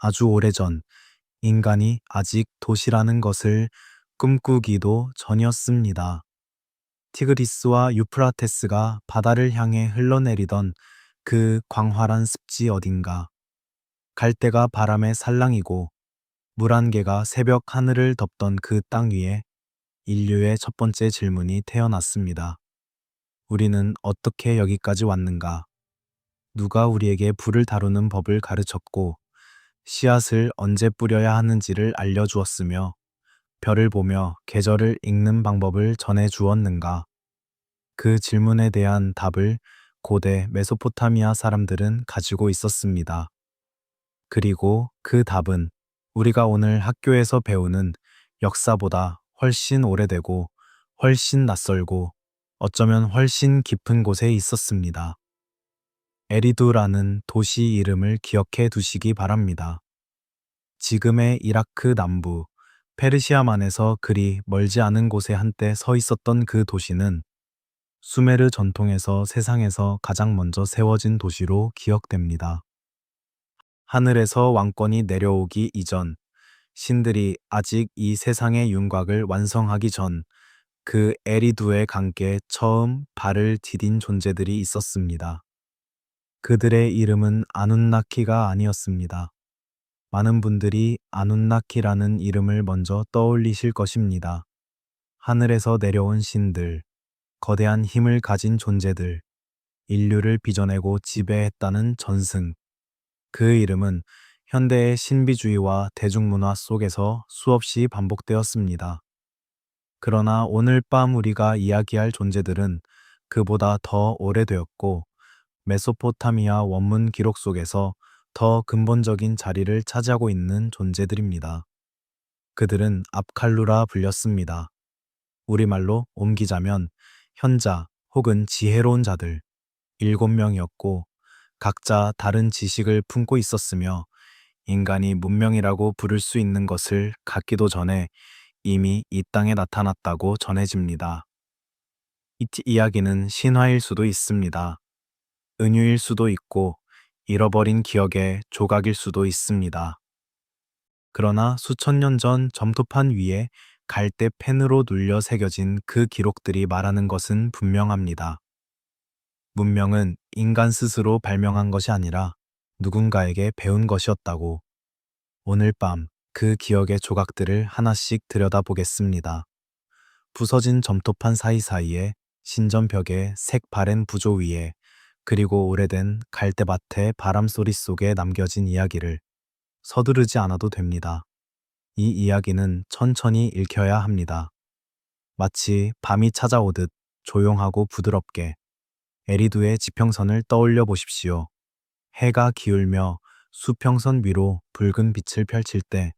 아주 오래전 인간이 아직 도시라는 것을 꿈꾸기도 전이었습니다. 티그리스와 유프라테스가 바다를 향해 흘러내리던 그 광활한 습지 어딘가, 갈대가 바람에 살랑이고 물 한 개가 새벽 하늘을 덮던 그 땅 위에 인류의 첫 번째 질문이 태어났습니다. 우리는 어떻게 여기까지 왔는가? 누가 우리에게 불을 다루는 법을 가르쳤고 씨앗을 언제 뿌려야 하는지를 알려주었으며 별을 보며 계절을 읽는 방법을 전해 주었는가? 그 질문에 대한 답을 고대 메소포타미아 사람들은 가지고 있었습니다. 그리고 그 답은 우리가 오늘 학교에서 배우는 역사보다 훨씬 오래되고 훨씬 낯설고 어쩌면 훨씬 깊은 곳에 있었습니다. 에리두라는 도시 이름을 기억해 두시기 바랍니다. 지금의 이라크 남부 페르시아만에서 그리 멀지 않은 곳에 한때 서 있었던 그 도시는 수메르 전통에서 세상에서 가장 먼저 세워진 도시로 기억됩니다. 하늘에서 왕권이 내려오기 이전, 신들이 아직 이 세상의 윤곽을 완성하기 전, 그 에리두의 강가에 처음 발을 디딘 존재들이 있었습니다. 그들의 이름은 아눈나키가 아니었습니다. 많은 분들이 아눈나키라는 이름을 먼저 떠올리실 것입니다. 하늘에서 내려온 신들, 거대한 힘을 가진 존재들, 인류를 빚어내고 지배했다는 전승. 그 이름은 현대의 신비주의와 대중문화 속에서 수없이 반복되었습니다. 그러나 오늘 밤 우리가 이야기할 존재들은 그보다 더 오래되었고 메소포타미아 원문 기록 속에서 더 근본적인 자리를 차지하고 있는 존재들입니다. 그들은 압칼루라 불렸습니다. 우리말로 옮기자면 현자 혹은 지혜로운 자들 7명이었고 각자 다른 지식을 품고 있었으며 인간이 문명이라고 부를 수 있는 것을 갖기도 전에 이미 이 땅에 나타났다고 전해집니다. 이 이야기는 신화일 수도 있습니다. 은유일 수도 있고 잃어버린 기억의 조각일 수도 있습니다. 그러나 수천 년 전 점토판 위에 갈대 펜으로 눌려 새겨진 그 기록들이 말하는 것은 분명합니다. 문명은 인간 스스로 발명한 것이 아니라 누군가에게 배운 것이었다고. 오늘 밤 그 기억의 조각들을 하나씩 들여다보겠습니다. 부서진 점토판 사이사이에 신전벽의 색바랜 부조 위에 그리고 오래된 갈대밭의 바람소리 속에 남겨진 이야기를 서두르지 않아도 됩니다. 이 이야기는 천천히 읽혀야 합니다. 마치 밤이 찾아오듯 조용하고 부드럽게 에리두의 지평선을 떠올려 보십시오. 해가 기울며 수평선 위로 붉은 빛을 펼칠 때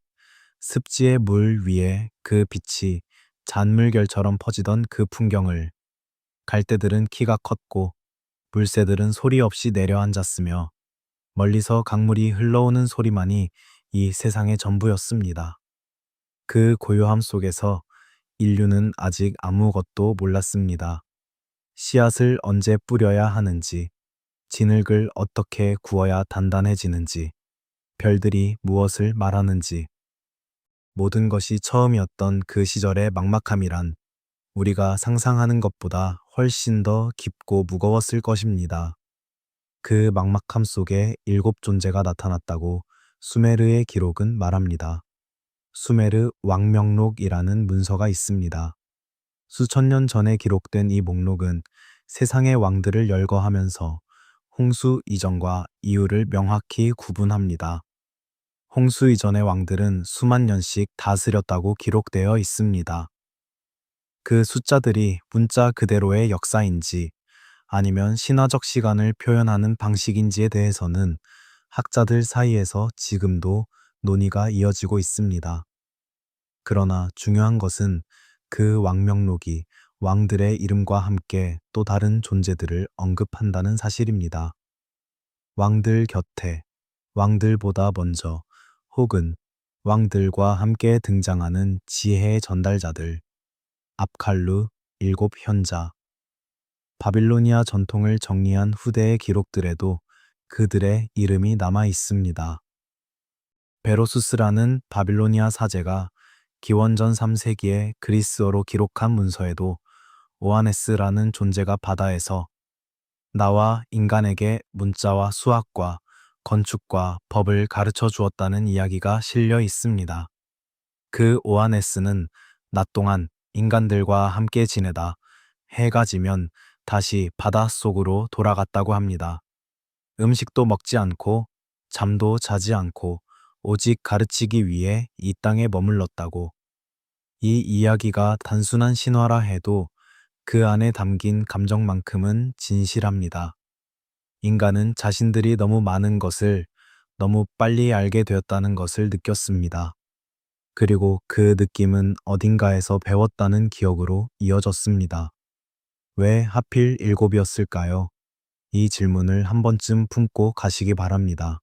습지의 물 위에 그 빛이 잔물결처럼 퍼지던 그 풍경을 갈대들은 키가 컸고 물새들은 소리 없이 내려앉았으며 멀리서 강물이 흘러오는 소리만이 이 세상의 전부였습니다. 그 고요함 속에서 인류는 아직 아무것도 몰랐습니다. 씨앗을 언제 뿌려야 하는지, 진흙을 어떻게 구워야 단단해지는지, 별들이 무엇을 말하는지, 모든 것이 처음이었던 그 시절의 막막함이란 우리가 상상하는 것보다 훨씬 더 깊고 무거웠을 것입니다. 그 막막함 속에 7존재가 나타났다고 수메르의 기록은 말합니다. 수메르 왕명록이라는 문서가 있습니다. 수천 년 전에 기록된 이 목록은 세상의 왕들을 열거하면서 홍수 이전과 이후를 명확히 구분합니다. 홍수 이전의 왕들은 수만 년씩 다스렸다고 기록되어 있습니다. 그 숫자들이 문자 그대로의 역사인지 아니면 신화적 시간을 표현하는 방식인지에 대해서는 학자들 사이에서 지금도 논의가 이어지고 있습니다. 그러나 중요한 것은 그 왕명록이 왕들의 이름과 함께 또 다른 존재들을 언급한다는 사실입니다. 왕들 곁에, 왕들보다 먼저, 혹은 왕들과 함께 등장하는 지혜의 전달자들, 압칼루, 7현자, 바빌로니아 전통을 정리한 후대의 기록들에도 그들의 이름이 남아 있습니다. 베로수스라는 바빌로니아 사제가 기원전 3세기에 그리스어로 기록한 문서에도 오아네스라는 존재가 바다에서 나와 인간에게 문자와 수학과 건축과 법을 가르쳐 주었다는 이야기가 실려 있습니다. 그 오아네스는 낮 동안 인간들과 함께 지내다 해가 지면 다시 바닷속으로 돌아갔다고 합니다. 음식도 먹지 않고 잠도 자지 않고 오직 가르치기 위해 이 땅에 머물렀다고. 이 이야기가 단순한 신화라 해도 그 안에 담긴 감정만큼은 진실합니다. 인간은 자신들이 너무 많은 것을 너무 빨리 알게 되었다는 것을 느꼈습니다. 그리고 그 느낌은 어딘가에서 배웠다는 기억으로 이어졌습니다. 왜 하필 7이었을까요? 이 질문을 한 번쯤 품고 가시기 바랍니다.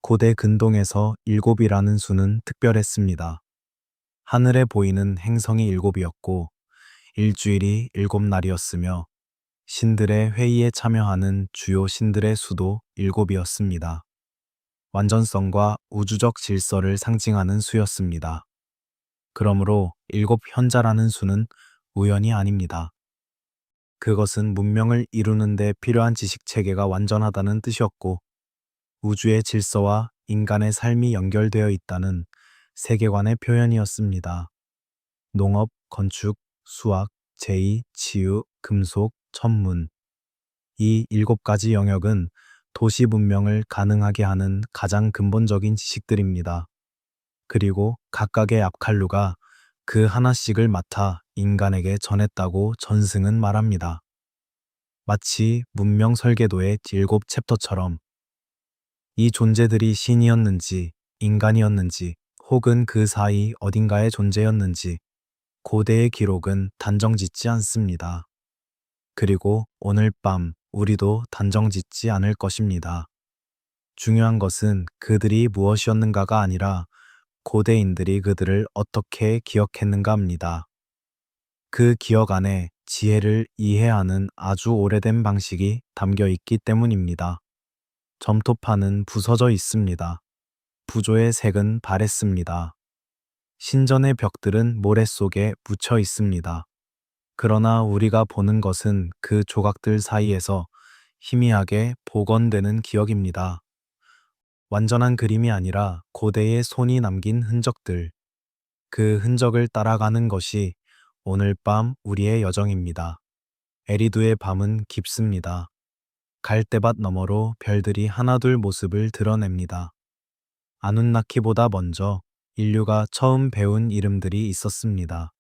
고대 근동에서 7이라는 수는 특별했습니다. 하늘에 보이는 행성이 7이었고 일주일이 7날이었으며 신들의 회의에 참여하는 주요 신들의 수도 7이었습니다. 완전성과 우주적 질서를 상징하는 수였습니다. 그러므로 7현자라는 수는 우연이 아닙니다. 그것은 문명을 이루는 데 필요한 지식 체계가 완전하다는 뜻이었고 우주의 질서와 인간의 삶이 연결되어 있다는 세계관의 표현이었습니다. 농업, 건축, 수학, 제의, 치유, 금속, 천문. 이 7가지 영역은 도시 문명을 가능하게 하는 가장 근본적인 지식들입니다. 그리고 각각의 앞칼루가 그 하나씩을 맡아 인간에게 전했다고 전승은 말합니다. 마치 문명 설계도의 7챕터처럼 이 존재들이 신이었는지 인간이었는지 혹은 그 사이 어딘가의 존재였는지 고대의 기록은 단정짓지 않습니다. 그리고 오늘 밤 우리도 단정짓지 않을 것입니다. 중요한 것은 그들이 무엇이었는가가 아니라 고대인들이 그들을 어떻게 기억했는가입니다. 그 기억 안에 지혜를 이해하는 아주 오래된 방식이 담겨 있기 때문입니다. 점토판은 부서져 있습니다. 부조의 색은 바랬습니다. 신전의 벽들은 모래 속에 묻혀 있습니다. 그러나 우리가 보는 것은 그 조각들 사이에서 희미하게 복원되는 기억입니다. 완전한 그림이 아니라 고대의 손이 남긴 흔적들. 그 흔적을 따라가는 것이 오늘 밤 우리의 여정입니다. 에리두의 밤은 깊습니다. 갈대밭 너머로 별들이 하나둘 모습을 드러냅니다. 아눈나키보다 먼저 인류가 처음 배운 이름들이 있었습니다.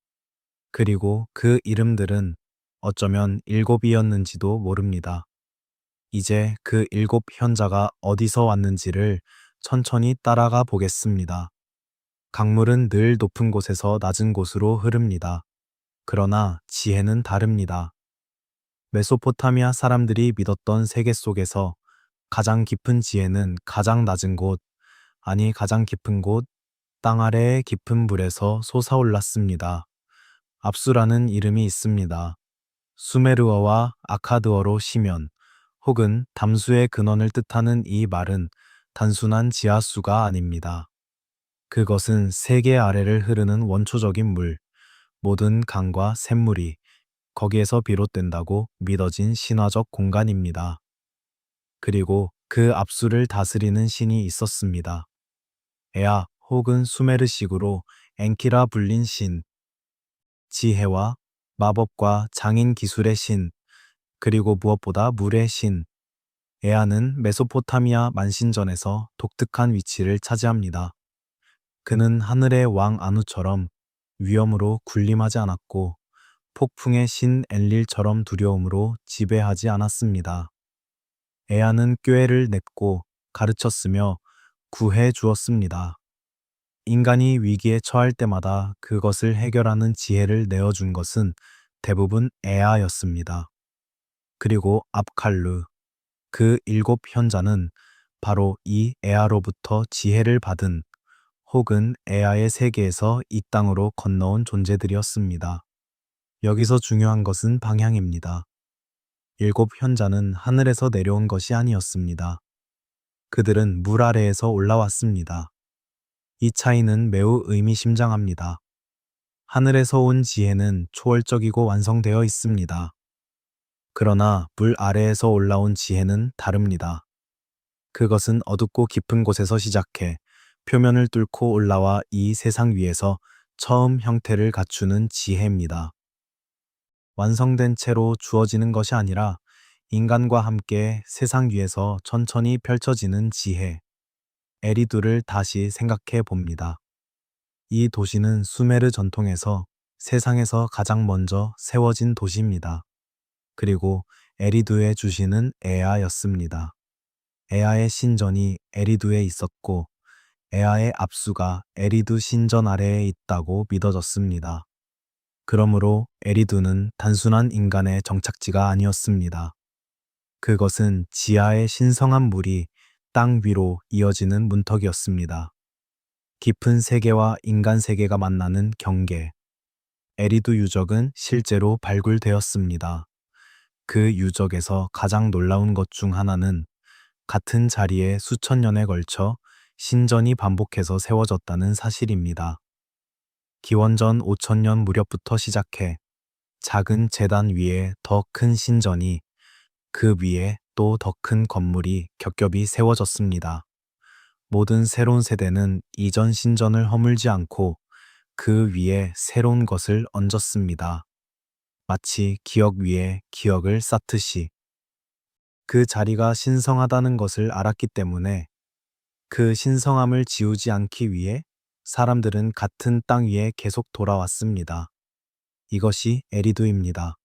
그리고 그 이름들은 어쩌면 7이었는지도 모릅니다. 이제 그 7현자가 어디서 왔는지를 천천히 따라가 보겠습니다. 강물은 늘 높은 곳에서 낮은 곳으로 흐릅니다. 그러나 지혜는 다릅니다. 메소포타미아 사람들이 믿었던 세계 속에서 가장 깊은 지혜는 가장 낮은 곳, 아니 가장 깊은 곳, 땅 아래의 깊은 물에서 솟아올랐습니다. 압수라는 이름이 있습니다. 수메르어와 아카드어로 시면 혹은 담수의 근원을 뜻하는 이 말은 단순한 지하수가 아닙니다. 그것은 세계 아래를 흐르는 원초적인 물, 모든 강과 샘물이 거기에서 비롯된다고 믿어진 신화적 공간입니다. 그리고 그 압수를 다스리는 신이 있었습니다. 에아 혹은 수메르식으로 엔키라 불린 신, 지혜와 마법과 장인 기술의 신, 그리고 무엇보다 물의 신. 에아는 메소포타미아 만신전에서 독특한 위치를 차지합니다. 그는 하늘의 왕 아누처럼 위엄으로 군림하지 않았고 폭풍의 신 엔릴처럼 두려움으로 지배하지 않았습니다. 에아는 꾀를 냈고 가르쳤으며 구해 주었습니다. 인간이 위기에 처할 때마다 그것을 해결하는 지혜를 내어준 것은 대부분 에아였습니다. 그리고 압칼루, 그 7현자는 바로 이 에아로부터 지혜를 받은 혹은 에아의 세계에서 이 땅으로 건너온 존재들이었습니다. 여기서 중요한 것은 방향입니다. 7현자는 하늘에서 내려온 것이 아니었습니다. 그들은 물 아래에서 올라왔습니다. 이 차이는 매우 의미심장합니다. 하늘에서 온 지혜는 초월적이고 완성되어 있습니다. 그러나 물 아래에서 올라온 지혜는 다릅니다. 그것은 어둡고 깊은 곳에서 시작해 표면을 뚫고 올라와 이 세상 위에서 처음 형태를 갖추는 지혜입니다. 완성된 채로 주어지는 것이 아니라 인간과 함께 세상 위에서 천천히 펼쳐지는 지혜, 에리두를 다시 생각해 봅니다. 이 도시는 수메르 전통에서 세상에서 가장 먼저 세워진 도시입니다. 그리고 에리두에 주시는 에아였습니다. 에아의 신전이 에리두에 있었고 에아의 압수가 에리두 신전 아래에 있다고 믿어졌습니다. 그러므로 에리두는 단순한 인간의 정착지가 아니었습니다. 그것은 지하의 신성한 물이 땅 위로 이어지는 문턱이었습니다. 깊은 세계와 인간 세계가 만나는 경계. 에리두 유적은 실제로 발굴되었습니다. 그 유적에서 가장 놀라운 것 중 하나는 같은 자리에 수천 년에 걸쳐 신전이 반복해서 세워졌다는 사실입니다. 기원전 5000년 무렵부터 시작해 작은 제단 위에 더 큰 신전이, 그 위에 또 더 큰 건물이 겹겹이 세워졌습니다. 모든 새로운 세대는 이전 신전을 허물지 않고 그 위에 새로운 것을 얹었습니다. 마치 기억 위에 기억을 쌓듯이. 그 자리가 신성하다는 것을 알았기 때문에 그 신성함을 지우지 않기 위해 사람들은 같은 땅 위에 계속 돌아왔습니다. 이것이 에리두입니다.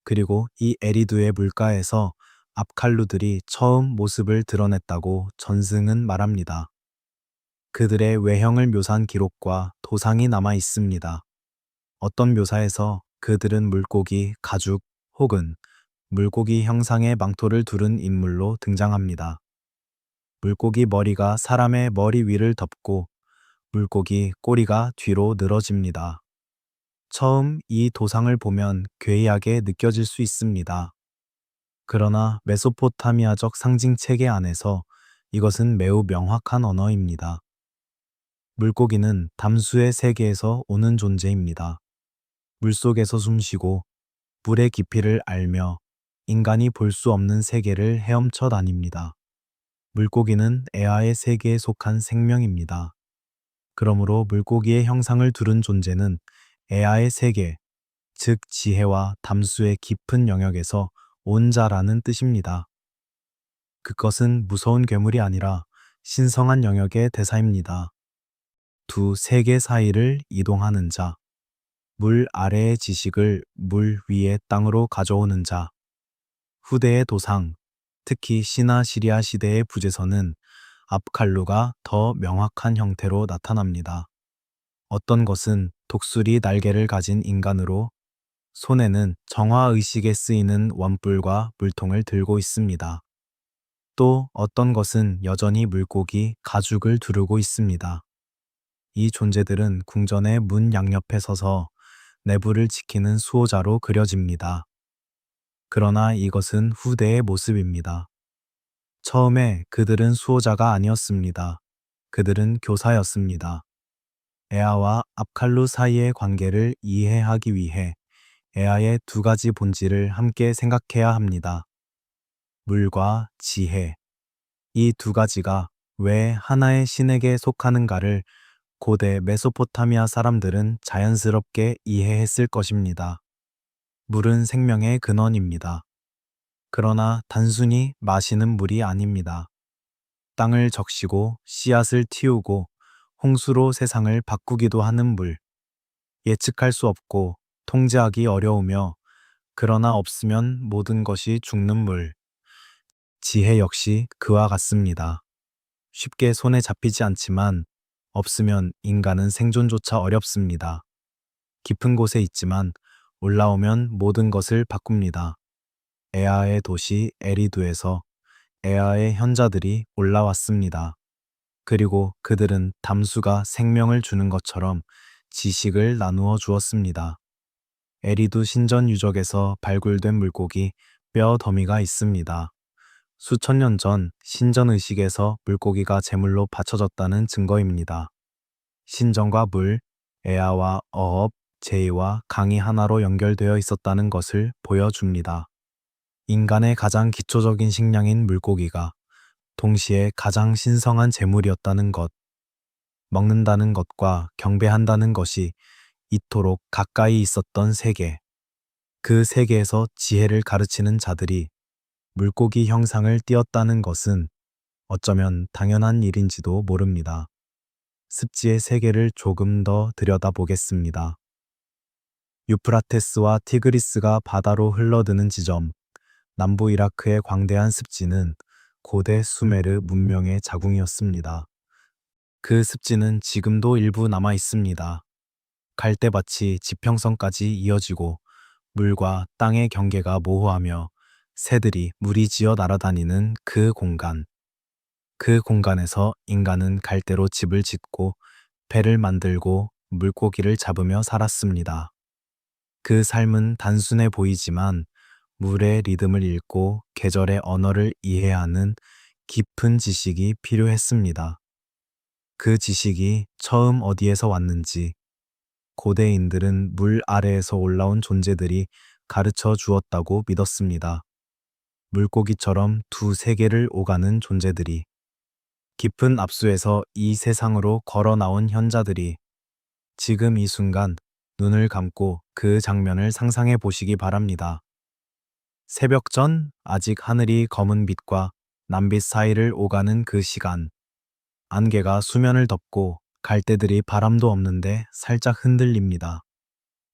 그리고 이 에리두의 물가에서 압칼루들이 처음 모습을 드러냈다고 전승은 말합니다. 그들의 외형을 묘사한 기록과 도상이 남아 있습니다. 어떤 묘사에서 그들은 물고기, 가죽 혹은 물고기 형상의 망토를 두른 인물로 등장합니다. 물고기 머리가 사람의 머리 위를 덮고 물고기 꼬리가 뒤로 늘어집니다. 처음 이 도상을 보면 괴이하게 느껴질 수 있습니다. 그러나 메소포타미아적 상징 체계 안에서 이것은 매우 명확한 언어입니다. 물고기는 담수의 세계에서 오는 존재입니다. 물속에서 숨쉬고 물의 깊이를 알며 인간이 볼 수 없는 세계를 헤엄쳐 다닙니다. 물고기는 에아의 세계에 속한 생명입니다. 그러므로 물고기의 형상을 두른 존재는 에아의 세계, 즉 지혜와 담수의 깊은 영역에서 온 자라는 뜻입니다. 그것은 무서운 괴물이 아니라 신성한 영역의 대사입니다. 두 세계 사이를 이동하는 자, 물 아래의 지식을 물 위의 땅으로 가져오는 자, 후대의 도상, 특히 시나시리아 시대의 부제서는 압칼루가 더 명확한 형태로 나타납니다. 어떤 것은 독수리 날개를 가진 인간으로, 손에는 정화의식에 쓰이는 원뿔과 물통을 들고 있습니다. 또 어떤 것은 여전히 물고기, 가죽을 두르고 있습니다. 이 존재들은 궁전의 문 양옆에 서서 내부를 지키는 수호자로 그려집니다. 그러나 이것은 후대의 모습입니다. 처음에 그들은 수호자가 아니었습니다. 그들은 교사였습니다. 에아와 압칼루 사이의 관계를 이해하기 위해 에아의 두 가지 본질을 함께 생각해야 합니다. 물과 지혜. 이 두 가지가 왜 하나의 신에게 속하는가를 고대 메소포타미아 사람들은 자연스럽게 이해했을 것입니다. 물은 생명의 근원입니다. 그러나 단순히 마시는 물이 아닙니다. 땅을 적시고 씨앗을 틔우고 홍수로 세상을 바꾸기도 하는 물. 예측할 수 없고 통제하기 어려우며 그러나 없으면 모든 것이 죽는 물. 지혜 역시 그와 같습니다. 쉽게 손에 잡히지 않지만 없으면 인간은 생존조차 어렵습니다. 깊은 곳에 있지만 올라오면 모든 것을 바꿉니다. 에아의 도시 에리두에서 에아의 현자들이 올라왔습니다. 그리고 그들은 담수가 생명을 주는 것처럼 지식을 나누어 주었습니다. 에리두 신전 유적에서 발굴된 물고기 뼈 더미가 있습니다. 수천 년 전 신전 의식에서 물고기가 제물로 바쳐졌다는 증거입니다. 신전과 물, 에아와 어업, 제이와 강이 하나로 연결되어 있었다는 것을 보여줍니다. 인간의 가장 기초적인 식량인 물고기가 동시에 가장 신성한 재물이었다는 것, 먹는다는 것과 경배한다는 것이 이토록 가까이 있었던 세계. 그 세계에서 지혜를 가르치는 자들이 물고기 형상을 띄었다는 것은 어쩌면 당연한 일인지도 모릅니다. 습지의 세계를 조금 더 들여다보겠습니다. 유프라테스와 티그리스가 바다로 흘러드는 지점, 남부 이라크의 광대한 습지는 고대 수메르 문명의 자궁이었습니다. 그 습지는 지금도 일부 남아 있습니다. 갈대밭이 지평선까지 이어지고 물과 땅의 경계가 모호하며 새들이 무리지어 날아다니는 그 공간. 그 공간에서 인간은 갈대로 집을 짓고 배를 만들고 물고기를 잡으며 살았습니다. 그 삶은 단순해 보이지만 물의 리듬을 읽고 계절의 언어를 이해하는 깊은 지식이 필요했습니다. 그 지식이 처음 어디에서 왔는지 고대인들은 물 아래에서 올라온 존재들이 가르쳐 주었다고 믿었습니다. 물고기처럼 두 세계를 오가는 존재들이, 깊은 압수에서 이 세상으로 걸어 나온 현자들이, 지금 이 순간 눈을 감고 그 장면을 상상해 보시기 바랍니다. 새벽 전 아직 하늘이 검은 빛과 남빛 사이를 오가는 그 시간, 안개가 수면을 덮고 갈대들이 바람도 없는데 살짝 흔들립니다.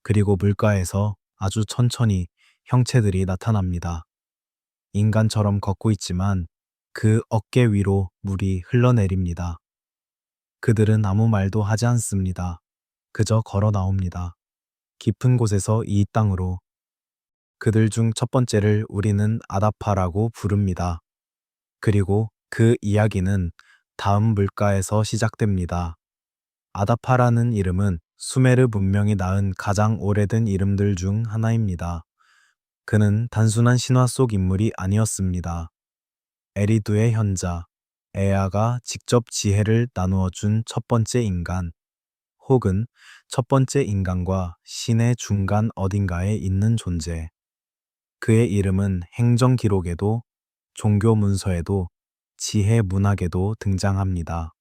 그리고 물가에서 아주 천천히 형체들이 나타납니다. 인간처럼 걷고 있지만 그 어깨 위로 물이 흘러내립니다. 그들은 아무 말도 하지 않습니다. 그저 걸어 나옵니다. 깊은 곳에서 이 땅으로. 그들 중 첫 번째를 우리는 아다파라고 부릅니다. 그리고 그 이야기는 다음 물가에서 시작됩니다. 아다파라는 이름은 수메르 문명이 낳은 가장 오래된 이름들 중 하나입니다. 그는 단순한 신화 속 인물이 아니었습니다. 에리두의 현자, 에아가 직접 지혜를 나누어 준 첫 번째 인간, 혹은 첫 번째 인간과 신의 중간 어딘가에 있는 존재. 그의 이름은 행정 기록에도, 종교 문서에도, 지혜 문학에도 등장합니다.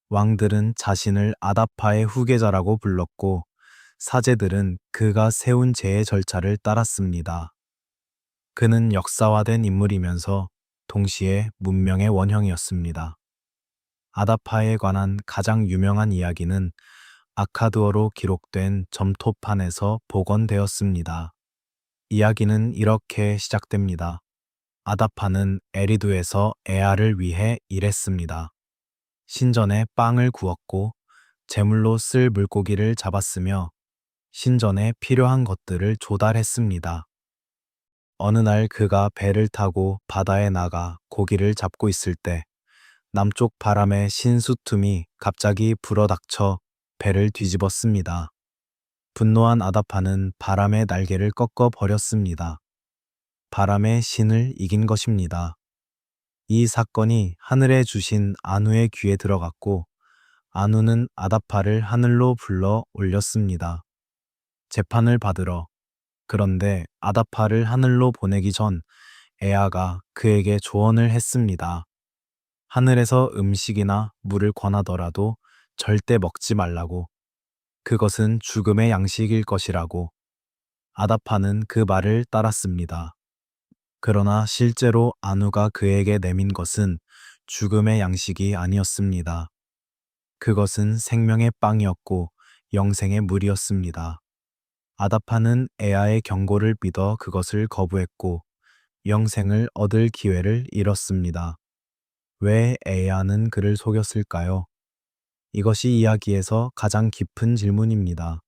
왕들은 자신을 아다파의 후계자라고 불렀고, 사제들은 그가 세운 제의 절차를 따랐습니다. 그는 역사화된 인물이면서 동시에 문명의 원형이었습니다. 아다파에 관한 가장 유명한 이야기는 아카드어로 기록된 점토판에서 복원되었습니다. 이야기는 이렇게 시작됩니다. 아다파는 에리두에서 에아를 위해 일했습니다. 신전에 빵을 구웠고 제물로 쓸 물고기를 잡았으며 신전에 필요한 것들을 조달했습니다. 어느 날 그가 배를 타고 바다에 나가 고기를 잡고 있을 때 남쪽 바람의 신수툼이 갑자기 불어닥쳐 배를 뒤집었습니다. 분노한 아다파는 바람의 날개를 꺾어 버렸습니다. 바람의 신을 이긴 것입니다. 이 사건이 하늘에 주신 아누의 귀에 들어갔고 아누는 아다파를 하늘로 불러 올렸습니다. 재판을 받으러. 그런데 아다파를 하늘로 보내기 전 에아가 그에게 조언을 했습니다. 하늘에서 음식이나 물을 권하더라도 절대 먹지 말라고. 그것은 죽음의 양식일 것이라고. 아다파는 그 말을 따랐습니다. 그러나 실제로 아누가 그에게 내민 것은 죽음의 양식이 아니었습니다. 그것은 생명의 빵이었고 영생의 물이었습니다. 아다파는 에아의 경고를 믿어 그것을 거부했고 영생을 얻을 기회를 잃었습니다. 왜 에아는 그를 속였을까요? 이것이 이야기에서 가장 깊은 질문입니다.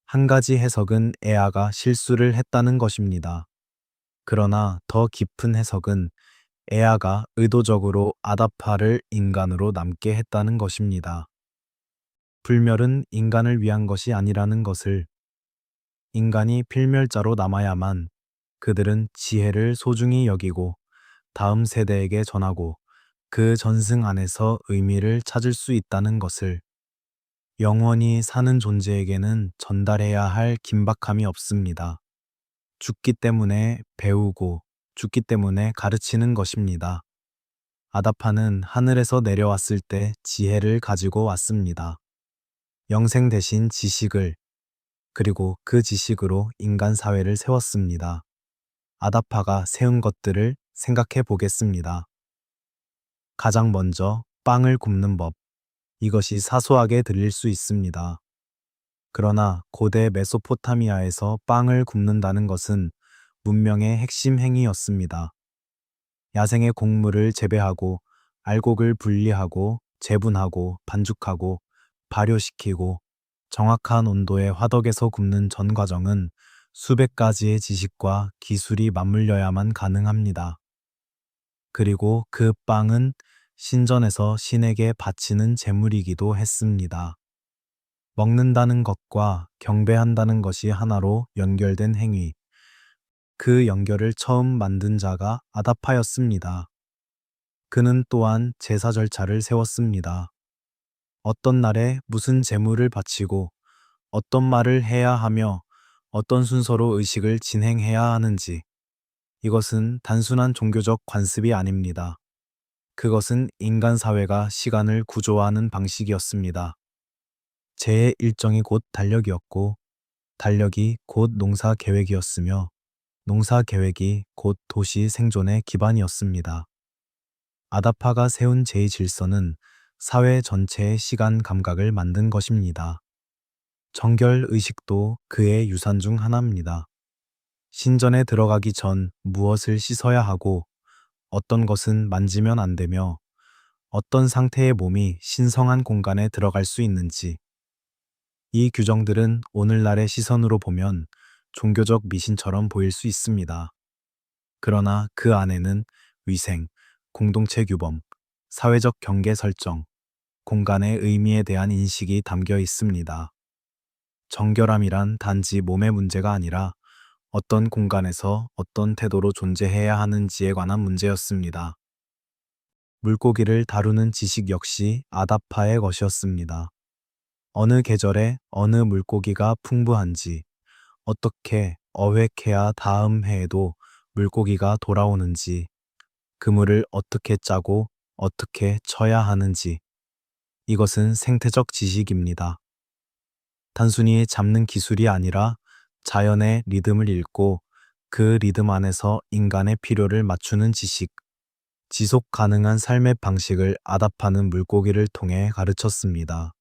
한 가지 해석은 에아가 실수를 했다는 것입니다. 그러나 더 깊은 해석은 에아가 의도적으로 아다파를 인간으로 남게 했다는 것입니다. 불멸은 인간을 위한 것이 아니라는 것을, 인간이 필멸자로 남아야만 그들은 지혜를 소중히 여기고 다음 세대에게 전하고 그 전승 안에서 의미를 찾을 수 있다는 것을, 영원히 사는 존재에게는 전달해야 할 긴박함이 없습니다. 죽기 때문에 배우고 죽기 때문에 가르치는 것입니다. 아다파는 하늘에서 내려왔을 때 지혜를 가지고 왔습니다. 영생 대신 지식을, 그리고 그 지식으로 인간 사회를 세웠습니다. 아다파가 세운 것들을 생각해 보겠습니다. 가장 먼저 빵을 굽는 법. 이것이 사소하게 들릴 수 있습니다. 그러나 고대 메소포타미아에서 빵을 굽는다는 것은 문명의 핵심 행위였습니다. 야생의 곡물을 재배하고 알곡을 분리하고 재분하고 반죽하고 발효시키고 정확한 온도의 화덕에서 굽는 전 과정은 수백 가지의 지식과 기술이 맞물려야만 가능합니다. 그리고 그 빵은 신전에서 신에게 바치는 제물이기도 했습니다. 먹는다는 것과 경배한다는 것이 하나로 연결된 행위. 그 연결을 처음 만든 자가 아다파였습니다. 그는 또한 제사 절차를 세웠습니다. 어떤 날에 무슨 제물을 바치고 어떤 말을 해야 하며 어떤 순서로 의식을 진행해야 하는지. 이것은 단순한 종교적 관습이 아닙니다. 그것은 인간 사회가 시간을 구조화하는 방식이었습니다. 재의 일정이 곧 달력이었고, 달력이 곧 농사 계획이었으며, 농사 계획이 곧 도시 생존의 기반이었습니다. 아다파가 세운 제 질서는 사회 전체의 시간 감각을 만든 것입니다. 정결 의식도 그의 유산 중 하나입니다. 신전에 들어가기 전 무엇을 씻어야 하고 어떤 것은 만지면 안 되며 어떤 상태의 몸이 신성한 공간에 들어갈 수 있는지. 이 규정들은 오늘날의 시선으로 보면 종교적 미신처럼 보일 수 있습니다. 그러나 그 안에는 위생, 공동체 규범, 사회적 경계 설정, 공간의 의미에 대한 인식이 담겨 있습니다. 정결함이란 단지 몸의 문제가 아니라 어떤 공간에서 어떤 태도로 존재해야 하는지에 관한 문제였습니다. 물고기를 다루는 지식 역시 아다파의 것이었습니다. 어느 계절에 어느 물고기가 풍부한지, 어떻게 어획해야 다음 해에도 물고기가 돌아오는지, 그물을 어떻게 짜고 어떻게 쳐야 하는지. 이것은 생태적 지식입니다. 단순히 잡는 기술이 아니라 자연의 리듬을 읽고 그 리듬 안에서 인간의 필요를 맞추는 지식, 지속 가능한 삶의 방식을 아다파는 물고기를 통해 가르쳤습니다.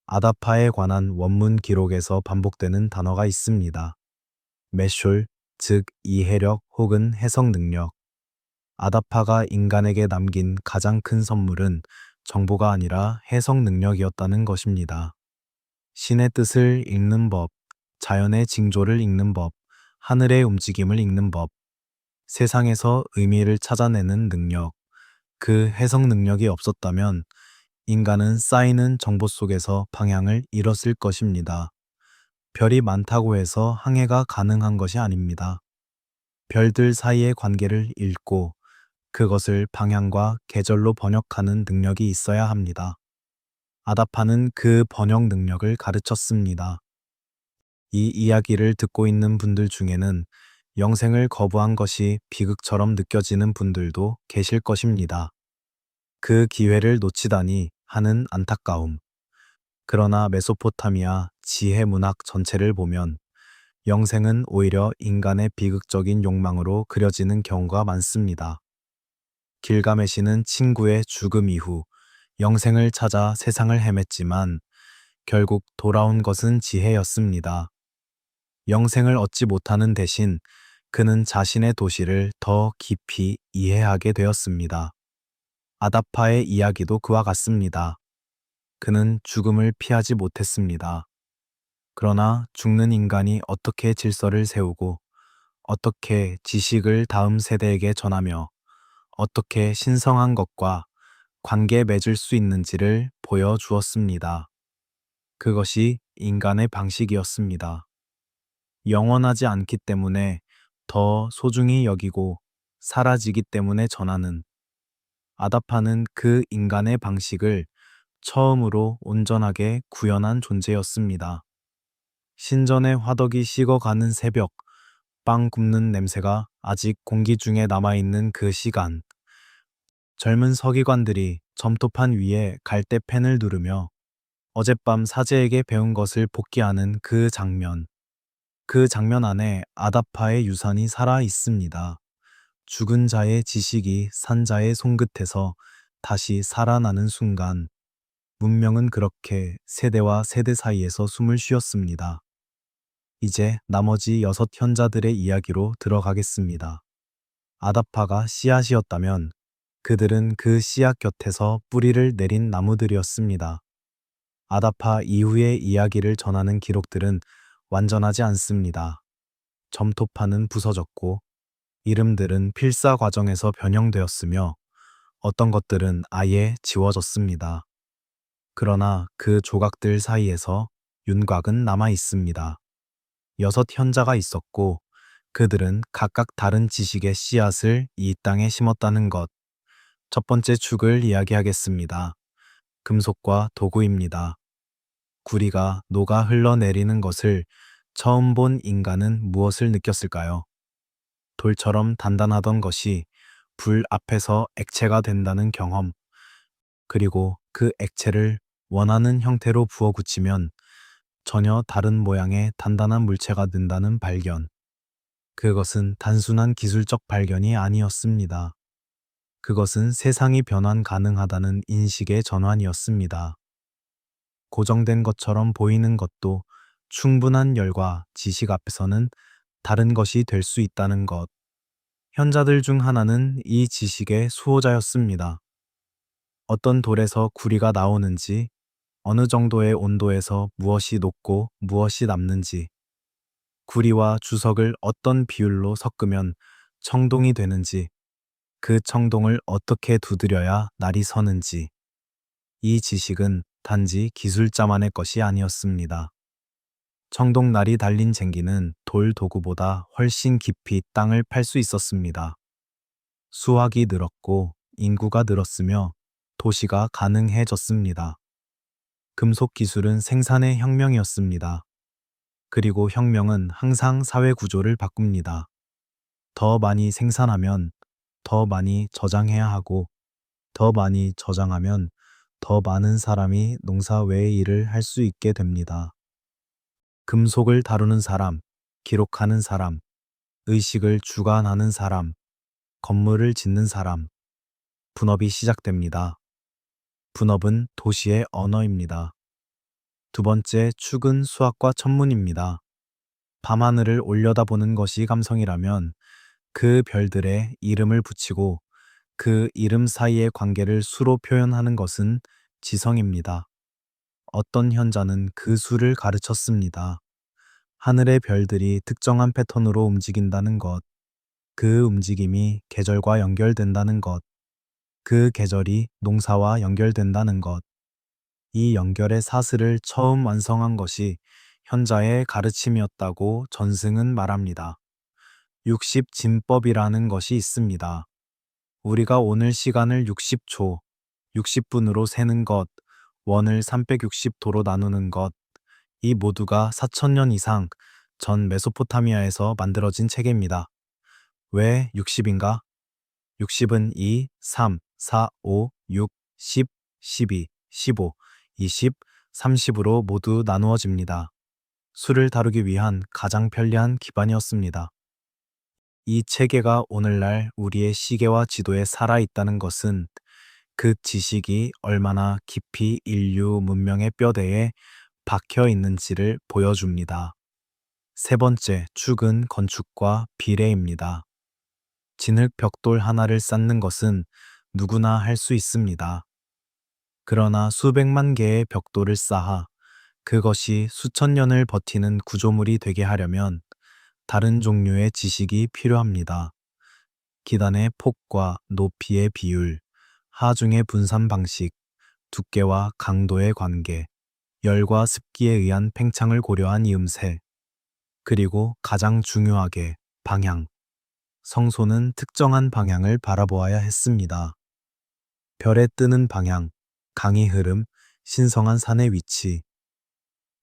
아다파에 관한 원문 기록에서 반복되는 단어가 있습니다. 메숄, 즉 이해력 혹은 해석 능력. 아다파가 인간에게 남긴 가장 큰 선물은 정보가 아니라 해석 능력이었다는 것입니다. 신의 뜻을 읽는 법, 자연의 징조를 읽는 법, 하늘의 움직임을 읽는 법, 세상에서 의미를 찾아내는 능력. 그 해석 능력이 없었다면 인간은 쌓이는 정보 속에서 방향을 잃었을 것입니다. 별이 많다고 해서 항해가 가능한 것이 아닙니다. 별들 사이의 관계를 읽고 그것을 방향과 계절로 번역하는 능력이 있어야 합니다. 아다파는 그 번역 능력을 가르쳤습니다. 이 이야기를 듣고 있는 분들 중에는 영생을 거부한 것이 비극처럼 느껴지는 분들도 계실 것입니다. 그 기회를 놓치다니 하는 안타까움. 그러나 메소포타미아 지혜 문학 전체를 보면 영생은 오히려 인간의 비극적인 욕망으로 그려지는 경우가 많습니다. 길가메시는 친구의 죽음 이후 영생을 찾아 세상을 헤맸지만 결국 돌아온 것은 지혜였습니다. 영생을 얻지 못하는 대신 그는 자신의 도시를 더 깊이 이해하게 되었습니다. 아다파의 이야기도 그와 같습니다. 그는 죽음을 피하지 못했습니다. 그러나 죽는 인간이 어떻게 질서를 세우고 어떻게 지식을 다음 세대에게 전하며 어떻게 신성한 것과 관계 맺을 수 있는지를 보여주었습니다. 그것이 인간의 방식이었습니다. 영원하지 않기 때문에 더 소중히 여기고 사라지기 때문에 전하는. 아다파는 그 인간의 방식을 처음으로 온전하게 구현한 존재였습니다. 신전의 화덕이 식어가는 새벽, 빵 굽는 냄새가 아직 공기 중에 남아있는 그 시간, 젊은 서기관들이 점토판 위에 갈대펜을 누르며 어젯밤 사제에게 배운 것을 복기하는 그 장면 안에 아다파의 유산이 살아 있습니다. 죽은 자의 지식이 산 자의 손끝에서 다시 살아나는 순간, 문명은 그렇게 세대와 세대 사이에서 숨을 쉬었습니다. 이제 나머지 6현자들의 이야기로 들어가겠습니다. 아다파가 씨앗이었다면 그들은 그 씨앗 곁에서 뿌리를 내린 나무들이었습니다. 아다파 이후의 이야기를 전하는 기록들은 완전하지 않습니다. 점토판은 부서졌고 이름들은 필사 과정에서 변형되었으며 어떤 것들은 아예 지워졌습니다. 그러나 그 조각들 사이에서 윤곽은 남아 있습니다. 6현자가 있었고 그들은 각각 다른 지식의 씨앗을 이 땅에 심었다는 것. 첫 번째 축을 이야기하겠습니다. 금속과 도구입니다. 구리가 녹아 흘러내리는 것을 처음 본 인간은 무엇을 느꼈을까요? 돌처럼 단단하던 것이 불 앞에서 액체가 된다는 경험, 그리고 그 액체를 원하는 형태로 부어 굳히면 전혀 다른 모양의 단단한 물체가 된다는 발견. 그것은 단순한 기술적 발견이 아니었습니다. 그것은 세상이 변환 가능하다는 인식의 전환이었습니다. 고정된 것처럼 보이는 것도 충분한 열과 지식 앞에서는 다른 것이 될 수 있다는 것. 현자들 중 하나는 이 지식의 수호자였습니다. 어떤 돌에서 구리가 나오는지, 어느 정도의 온도에서 무엇이 녹고 무엇이 남는지, 구리와 주석을 어떤 비율로 섞으면 청동이 되는지, 그 청동을 어떻게 두드려야 날이 서는지, 이 지식은 단지 기술자만의 것이 아니었습니다. 청동날이 달린 쟁기는 돌 도구보다 훨씬 깊이 땅을 팔 수 있었습니다. 수확이 늘었고 인구가 늘었으며 도시가 가능해졌습니다. 금속 기술은 생산의 혁명이었습니다. 그리고 혁명은 항상 사회 구조를 바꿉니다. 더 많이 생산하면 더 많이 저장해야 하고, 더 많이 저장하면 더 많은 사람이 농사 외의 일을 할 수 있게 됩니다. 금속을 다루는 사람, 기록하는 사람, 의식을 주관하는 사람, 건물을 짓는 사람, 분업이 시작됩니다. 분업은 도시의 언어입니다. 두 번째 축은 수학과 천문입니다. 밤하늘을 올려다보는 것이 감성이라면 그 별들의 이름을 붙이고 그 이름 사이의 관계를 수로 표현하는 것은 지성입니다. 어떤 현자는 그 수를 가르쳤습니다. 하늘의 별들이 특정한 패턴으로 움직인다는 것, 그 움직임이 계절과 연결된다는 것, 그 계절이 농사와 연결된다는 것, 이 연결의 사슬을 처음 완성한 것이 현자의 가르침이었다고 전승은 말합니다. 60진법이라는 것이 있습니다. 우리가 오늘 시간을 60초, 60분으로 세는 것, 원을 360도로 나누는 것, 이 모두가 4,000년 이상 전 메소포타미아에서 만들어진 체계입니다. 왜 60인가? 60은 2, 3, 4, 5, 6, 10, 12, 15, 20, 30으로 모두 나누어집니다. 수를 다루기 위한 가장 편리한 기반이었습니다. 이 체계가 오늘날 우리의 시계와 지도에 살아있다는 것은 그 지식이 얼마나 깊이 인류 문명의 뼈대에 박혀 있는지를 보여줍니다. 세 번째 축은 건축과 비례입니다. 진흙 벽돌 하나를 쌓는 것은 누구나 할 수 있습니다. 그러나 수백만 개의 벽돌을 쌓아 그것이 수천 년을 버티는 구조물이 되게 하려면 다른 종류의 지식이 필요합니다. 기단의 폭과 높이의 비율, 하중의 분산 방식, 두께와 강도의 관계, 열과 습기에 의한 팽창을 고려한 이음새, 그리고 가장 중요하게 방향. 성소는 특정한 방향을 바라보아야 했습니다. 별의 뜨는 방향, 강의 흐름, 신성한 산의 위치.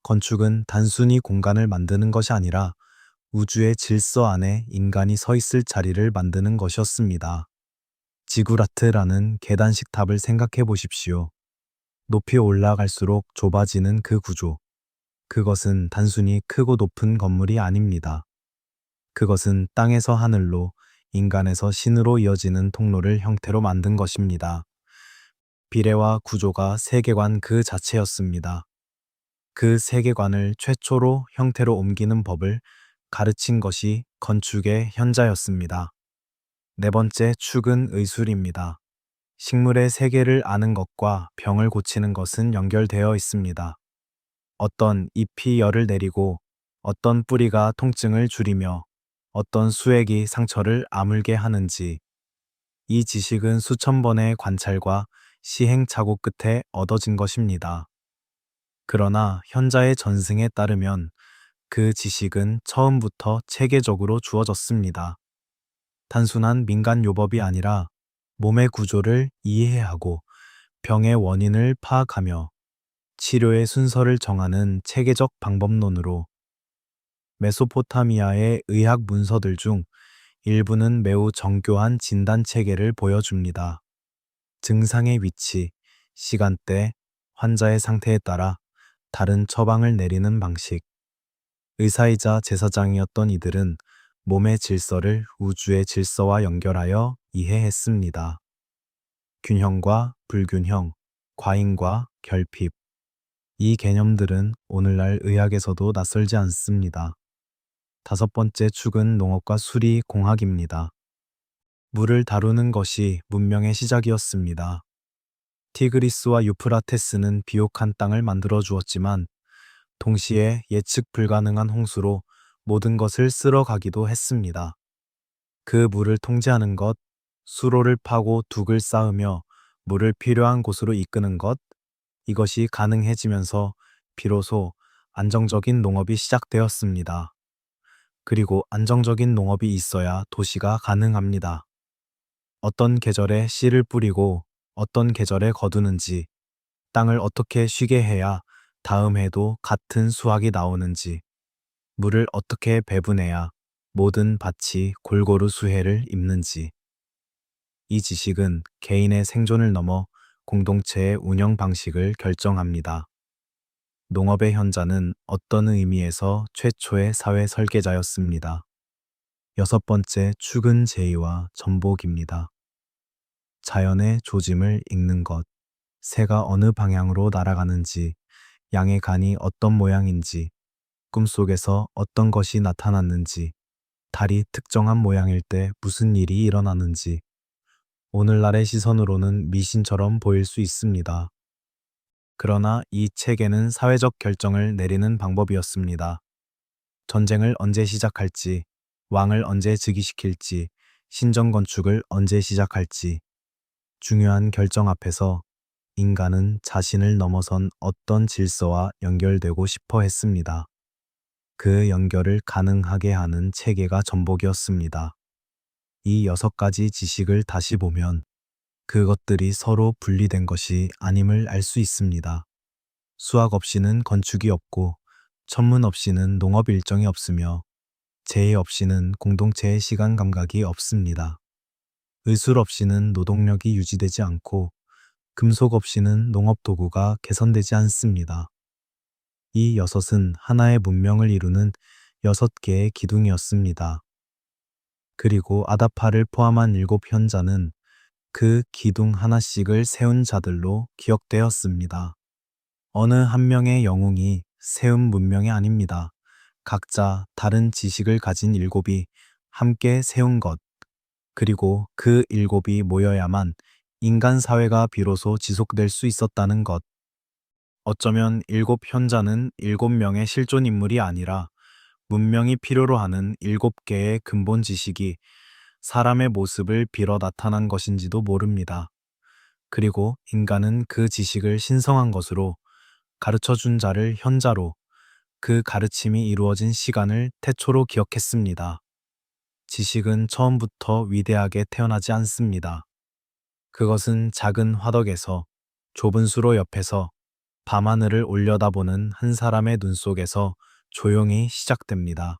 건축은 단순히 공간을 만드는 것이 아니라 우주의 질서 안에 인간이 서 있을 자리를 만드는 것이었습니다. 지구라트라는 계단식 탑을 생각해 보십시오. 높이 올라갈수록 좁아지는 그 구조. 그것은 단순히 크고 높은 건물이 아닙니다. 그것은 땅에서 하늘로, 인간에서 신으로 이어지는 통로를 형태로 만든 것입니다. 비례와 구조가 세계관 그 자체였습니다. 그 세계관을 최초로 형태로 옮기는 법을 가르친 것이 건축의 현자였습니다. 네 번째 축은 의술입니다. 식물의 세계를 아는 것과 병을 고치는 것은 연결되어 있습니다. 어떤 잎이 열을 내리고 어떤 뿌리가 통증을 줄이며 어떤 수액이 상처를 아물게 하는지, 이 지식은 수천 번의 관찰과 시행착오 끝에 얻어진 것입니다. 그러나 현자의 전승에 따르면 그 지식은 처음부터 체계적으로 주어졌습니다. 단순한 민간 요법이 아니라 몸의 구조를 이해하고 병의 원인을 파악하며 치료의 순서를 정하는 체계적 방법론으로. 메소포타미아의 의학 문서들 중 일부는 매우 정교한 진단 체계를 보여줍니다. 증상의 위치, 시간대, 환자의 상태에 따라 다른 처방을 내리는 방식. 의사이자 제사장이었던 이들은 몸의 질서를 우주의 질서와 연결하여 이해했습니다. 균형과 불균형, 과잉과 결핍. 이 개념들은 오늘날 의학에서도 낯설지 않습니다. 다섯 번째 축은 농업과 수리 공학입니다. 물을 다루는 것이 문명의 시작이었습니다. 티그리스와 유프라테스는 비옥한 땅을 만들어 주었지만 동시에 예측 불가능한 홍수로 모든 것을 쓸어가기도 했습니다. 그 물을 통제하는 것, 수로를 파고 둑을 쌓으며 물을 필요한 곳으로 이끄는 것, 이것이 가능해지면서 비로소 안정적인 농업이 시작되었습니다. 그리고 안정적인 농업이 있어야 도시가 가능합니다. 어떤 계절에 씨를 뿌리고 어떤 계절에 거두는지, 땅을 어떻게 쉬게 해야 다음 해도 같은 수확이 나오는지, 물을 어떻게 배분해야 모든 밭이 골고루 수혜를 입는지. 이 지식은 개인의 생존을 넘어 공동체의 운영 방식을 결정합니다. 농업의 현자는 어떤 의미에서 최초의 사회 설계자였습니다. 여섯 번째 축은 제의와 전복입니다. 자연의 조짐을 읽는 것, 새가 어느 방향으로 날아가는지, 양의 간이 어떤 모양인지, 꿈속에서 어떤 것이 나타났는지, 달이 특정한 모양일 때 무슨 일이 일어나는지, 오늘날의 시선으로는 미신처럼 보일 수 있습니다. 그러나 이 체계는 사회적 결정을 내리는 방법이었습니다. 전쟁을 언제 시작할지, 왕을 언제 즉위시킬지, 신정건축을 언제 시작할지, 중요한 결정 앞에서 인간은 자신을 넘어선 어떤 질서와 연결되고 싶어 했습니다. 그 연결을 가능하게 하는 체계가 전복이었습니다. 이 여섯 가지 지식을 다시 보면 그것들이 서로 분리된 것이 아님을 알 수 있습니다. 수학 없이는 건축이 없고, 천문 없이는 농업 일정이 없으며, 재해 없이는 공동체의 시간 감각이 없습니다. 의술 없이는 노동력이 유지되지 않고, 금속 없이는 농업 도구가 개선되지 않습니다. 이 여섯은 하나의 문명을 이루는 여섯 개의 기둥이었습니다. 그리고 아다파를 포함한 일곱 현자는 그 기둥 하나씩을 세운 자들로 기억되었습니다. 어느 한 명의 영웅이 세운 문명이 아닙니다. 각자 다른 지식을 가진 일곱이 함께 세운 것, 그리고 그 일곱이 모여야만 인간 사회가 비로소 지속될 수 있었다는 것. 어쩌면 일곱 현자는 일곱 명의 실존 인물이 아니라 문명이 필요로 하는 일곱 개의 근본 지식이 사람의 모습을 빌어 나타난 것인지도 모릅니다. 그리고 인간은 그 지식을 신성한 것으로, 가르쳐 준 자를 현자로, 그 가르침이 이루어진 시간을 태초로 기억했습니다. 지식은 처음부터 위대하게 태어나지 않습니다. 그것은 작은 화덕에서, 좁은 수로 옆에서, 밤하늘을 올려다보는 한 사람의 눈 속에서 조용히 시작됩니다.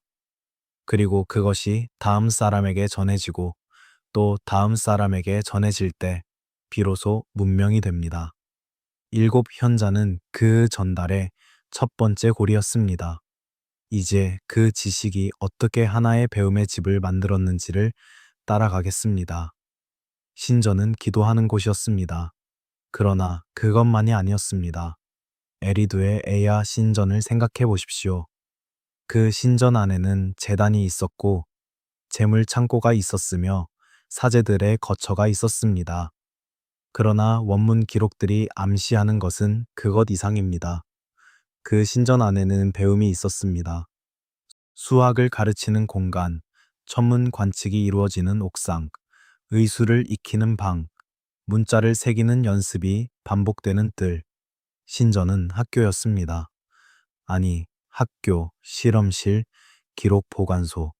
그리고 그것이 다음 사람에게 전해지고 또 다음 사람에게 전해질 때 비로소 문명이 됩니다. 일곱 현자는 그 전달의 첫 번째 골이었습니다. 이제 그 지식이 어떻게 하나의 배움의 집을 만들었는지를 따라가겠습니다. 신전은 기도하는 곳이었습니다. 그러나 그것만이 아니었습니다. 에리두의 에야 신전을 생각해 보십시오. 그 신전 안에는 제단이 있었고 재물 창고가 있었으며 사제들의 거처가 있었습니다. 그러나 원문 기록들이 암시하는 것은 그것 이상입니다. 그 신전 안에는 배움이 있었습니다. 수학을 가르치는 공간, 천문 관측이 이루어지는 옥상, 의수를 익히는 방, 문자를 새기는 연습이 반복되는 뜰. 신전은 학교였습니다. 아니, 학교, 실험실, 기록 보관소,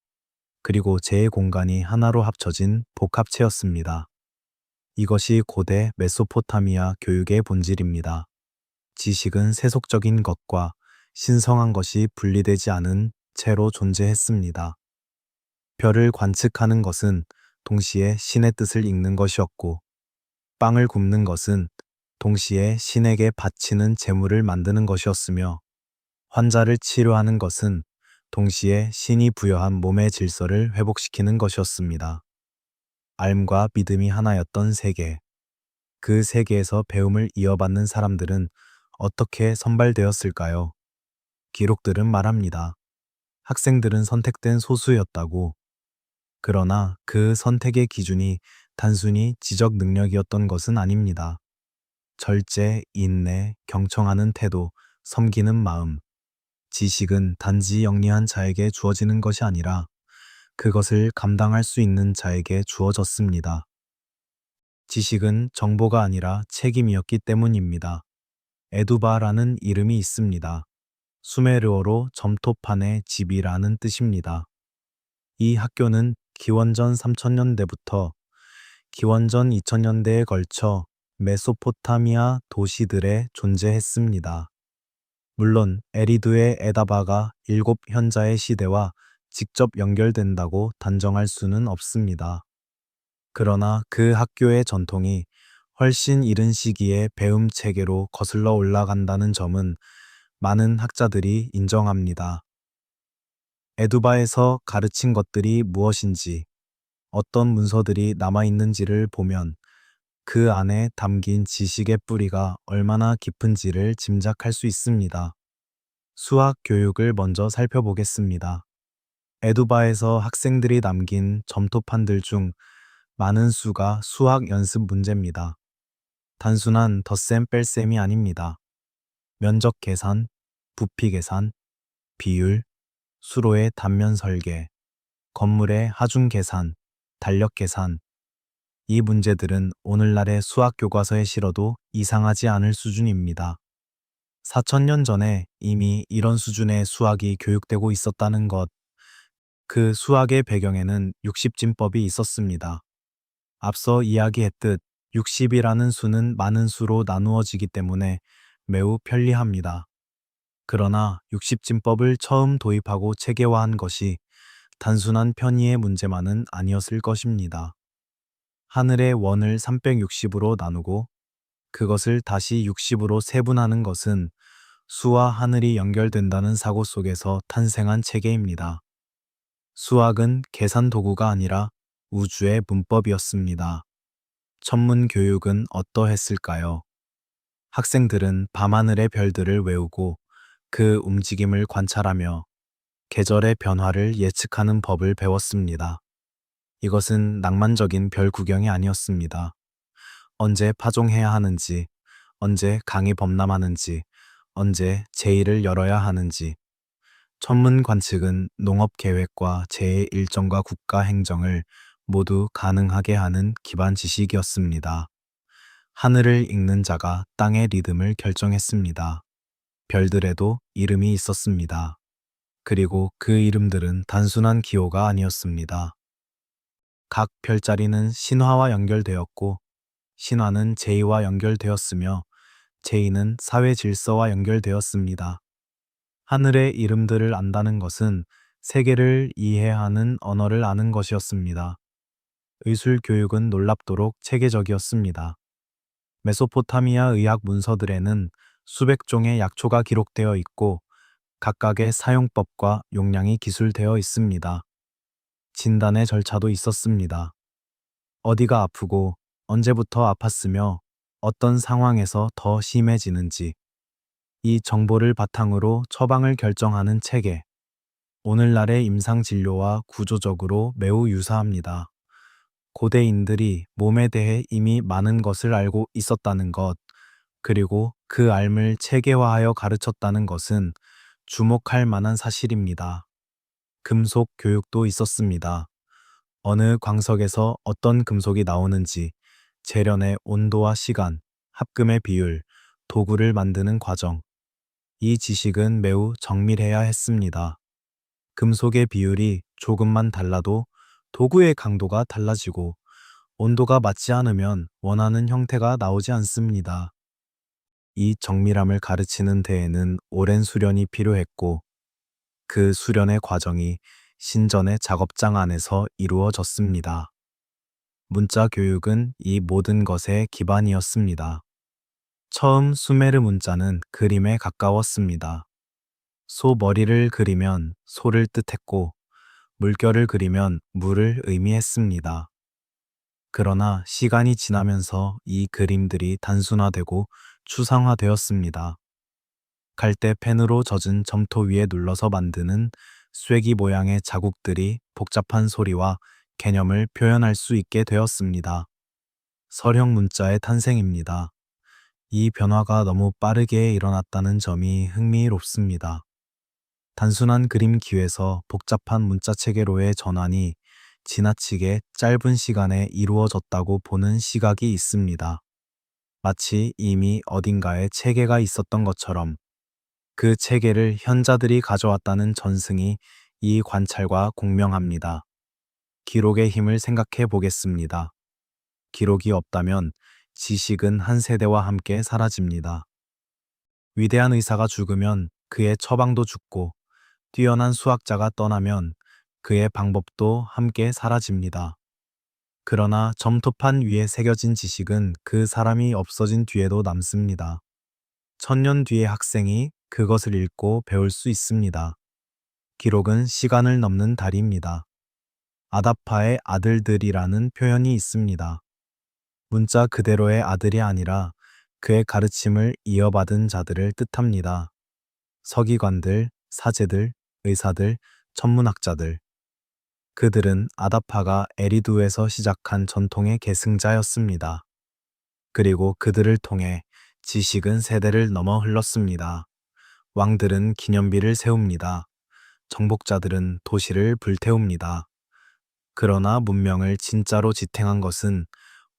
그리고 제 공간이 하나로 합쳐진 복합체였습니다. 이것이 고대 메소포타미아 교육의 본질입니다. 지식은 세속적인 것과 신성한 것이 분리되지 않은 채로 존재했습니다. 별을 관측하는 것은 동시에 신의 뜻을 읽는 것이었고, 빵을 굽는 것은 동시에 신에게 바치는 제물을 만드는 것이었으며, 환자를 치료하는 것은 동시에 신이 부여한 몸의 질서를 회복시키는 것이었습니다. 알과 믿음이 하나였던 세계. 그 세계에서 배움을 이어받는 사람들은 어떻게 선발되었을까요? 기록들은 말합니다. 학생들은 선택된 소수였다고. 그러나 그 선택의 기준이 단순히 지적 능력이었던 것은 아닙니다. 절제, 인내, 경청하는 태도, 섬기는 마음. 지식은 단지 영리한 자에게 주어지는 것이 아니라 그것을 감당할 수 있는 자에게 주어졌습니다. 지식은 정보가 아니라 책임이었기 때문입니다. 에두바라는 이름이 있습니다. 수메르어로 점토판의 집이라는 뜻입니다. 이 학교는 기원전 3000년대부터 기원전 2000년대에 걸쳐 메소포타미아 도시들에 존재했습니다. 물론 에리두의 에다바가 일곱 현자의 시대와 직접 연결된다고 단정할 수는 없습니다. 그러나 그 학교의 전통이 훨씬 이른 시기의 배움 체계로 거슬러 올라간다는 점은 많은 학자들이 인정합니다. 에두바에서 가르친 것들이 무엇인지, 어떤 문서들이 남아있는지를 보면 그 안에 담긴 지식의 뿌리가 얼마나 깊은지를 짐작할 수 있습니다. 수학 교육을 먼저 살펴보겠습니다. 에두바에서 학생들이 남긴 점토판들 중 많은 수가 수학 연습 문제입니다. 단순한 덧셈 뺄셈이 아닙니다. 면적 계산, 부피 계산, 비율, 수로의 단면 설계, 건물의 하중 계산, 달력 계산. 이 문제들은 오늘날의 수학 교과서에 실어도 이상하지 않을 수준입니다. 4000년 전에 이미 이런 수준의 수학이 교육되고 있었다는 것, 그 수학의 배경에는 60진법이 있었습니다. 앞서 이야기했듯 60이라는 수는 많은 수로 나누어지기 때문에 매우 편리합니다. 그러나 60진법을 처음 도입하고 체계화한 것이 단순한 편의의 문제만은 아니었을 것입니다. 하늘의 원을 360으로 나누고 그것을 다시 60으로 세분하는 것은 수와 하늘이 연결된다는 사고 속에서 탄생한 체계입니다. 수학은 계산 도구가 아니라 우주의 문법이었습니다. 천문 교육은 어떠했을까요? 학생들은 밤하늘의 별들을 외우고 그 움직임을 관찰하며 계절의 변화를 예측하는 법을 배웠습니다. 이것은 낭만적인 별 구경이 아니었습니다. 언제 파종해야 하는지, 언제 강이 범람하는지, 언제 제의를 열어야 하는지. 천문 관측은 농업 계획과 재해 일정과 국가 행정을 모두 가능하게 하는 기반 지식이었습니다. 하늘을 읽는 자가 땅의 리듬을 결정했습니다. 별들에도 이름이 있었습니다. 그리고 그 이름들은 단순한 기호가 아니었습니다. 각 별자리는 신화와 연결되었고, 신화는 제의와 연결되었으며, 제의는 사회 질서와 연결되었습니다. 하늘의 이름들을 안다는 것은 세계를 이해하는 언어를 아는 것이었습니다. 의술 교육은 놀랍도록 체계적이었습니다. 메소포타미아 의학 문서들에는 수백 종의 약초가 기록되어 있고 각각의 사용법과 용량이 기술되어 있습니다. 진단의 절차도 있었습니다. 어디가 아프고 언제부터 아팠으며 어떤 상황에서 더 심해지는지 이 정보를 바탕으로 처방을 결정하는 체계. 오늘날의 임상진료와 구조적으로 매우 유사합니다. 고대인들이 몸에 대해 이미 많은 것을 알고 있었다는 것, 그리고 그 알을 체계화하여 가르쳤다는 것은 주목할 만한 사실입니다. 금속 교육도 있었습니다. 어느 광석에서 어떤 금속이 나오는지, 재련의 온도와 시간, 합금의 비율, 도구를 만드는 과정. 이 지식은 매우 정밀해야 했습니다. 금속의 비율이 조금만 달라도 도구의 강도가 달라지고 온도가 맞지 않으면 원하는 형태가 나오지 않습니다. 이 정밀함을 가르치는 데에는 오랜 수련이 필요했고 그 수련의 과정이 신전의 작업장 안에서 이루어졌습니다. 문자 교육은 이 모든 것의 기반이었습니다. 처음 수메르 문자는 그림에 가까웠습니다. 소 머리를 그리면 소를 뜻했고 물결을 그리면 물을 의미했습니다. 그러나 시간이 지나면서 이 그림들이 단순화되고 추상화되었습니다. 갈대 펜으로 젖은 점토 위에 눌러서 만드는 쐐기 모양의 자국들이 복잡한 소리와 개념을 표현할 수 있게 되었습니다. 서령 문자의 탄생입니다. 이 변화가 너무 빠르게 일어났다는 점이 흥미롭습니다. 단순한 그림 기에서 복잡한 문자 체계로의 전환이 지나치게 짧은 시간에 이루어졌다고 보는 시각이 있습니다. 마치 이미 어딘가에 체계가 있었던 것처럼 그 체계를 현자들이 가져왔다는 전승이 이 관찰과 공명합니다. 기록의 힘을 생각해 보겠습니다. 기록이 없다면 지식은 한 세대와 함께 사라집니다. 위대한 의사가 죽으면 그의 처방도 죽고 뛰어난 수학자가 떠나면 그의 방법도 함께 사라집니다. 그러나 점토판 위에 새겨진 지식은 그 사람이 없어진 뒤에도 남습니다. 1000년 뒤의 학생이 그것을 읽고 배울 수 있습니다. 기록은 시간을 넘는 다리입니다. 아다파의 아들들이라는 표현이 있습니다. 문자 그대로의 아들이 아니라 그의 가르침을 이어받은 자들을 뜻합니다. 서기관들, 사제들, 의사들, 천문학자들. 그들은 아다파가 에리두에서 시작한 전통의 계승자였습니다. 그리고 그들을 통해 지식은 세대를 넘어 흘렀습니다. 왕들은 기념비를 세웁니다. 정복자들은 도시를 불태웁니다. 그러나 문명을 진짜로 지탱한 것은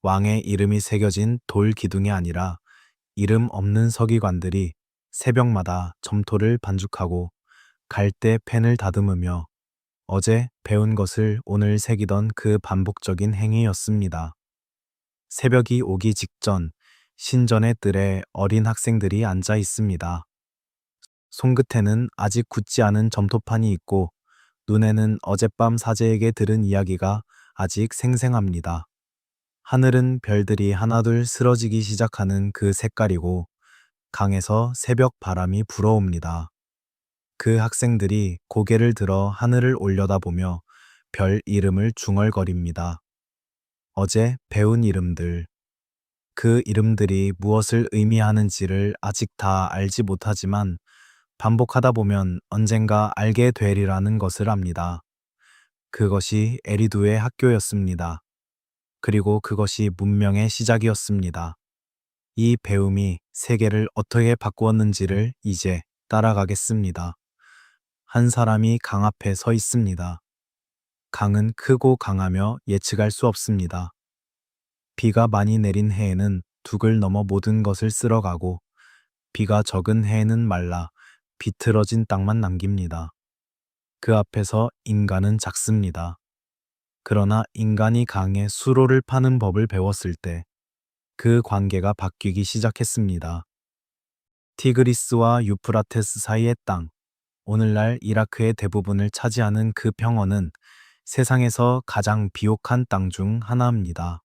왕의 이름이 새겨진 돌 기둥이 아니라 이름 없는 서기관들이 새벽마다 점토를 반죽하고 갈대 펜을 다듬으며 어제 배운 것을 오늘 새기던 그 반복적인 행위였습니다. 새벽이 오기 직전 신전의 뜰에 어린 학생들이 앉아 있습니다. 손끝에는 아직 굳지 않은 점토판이 있고 눈에는 어젯밤 사제에게 들은 이야기가 아직 생생합니다. 하늘은 별들이 하나둘 쓰러지기 시작하는 그 색깔이고 강에서 새벽 바람이 불어옵니다. 그 학생들이 고개를 들어 하늘을 올려다보며 별 이름을 중얼거립니다. 어제 배운 이름들. 그 이름들이 무엇을 의미하는지를 아직 다 알지 못하지만 반복하다 보면 언젠가 알게 되리라는 것을 압니다. 그것이 에리두의 학교였습니다. 그리고 그것이 문명의 시작이었습니다. 이 배움이 세계를 어떻게 바꾸었는지를 이제 따라가겠습니다. 한 사람이 강 앞에 서 있습니다. 강은 크고 강하며 예측할 수 없습니다. 비가 많이 내린 해에는 둑을 넘어 모든 것을 쓸어가고 비가 적은 해에는 말라 비틀어진 땅만 남깁니다. 그 앞에서 인간은 작습니다. 그러나 인간이 강에 수로를 파는 법을 배웠을 때 그 관계가 바뀌기 시작했습니다. 티그리스와 유프라테스 사이의 땅, 오늘날 이라크의 대부분을 차지하는 그 평원은 세상에서 가장 비옥한 땅 중 하나입니다.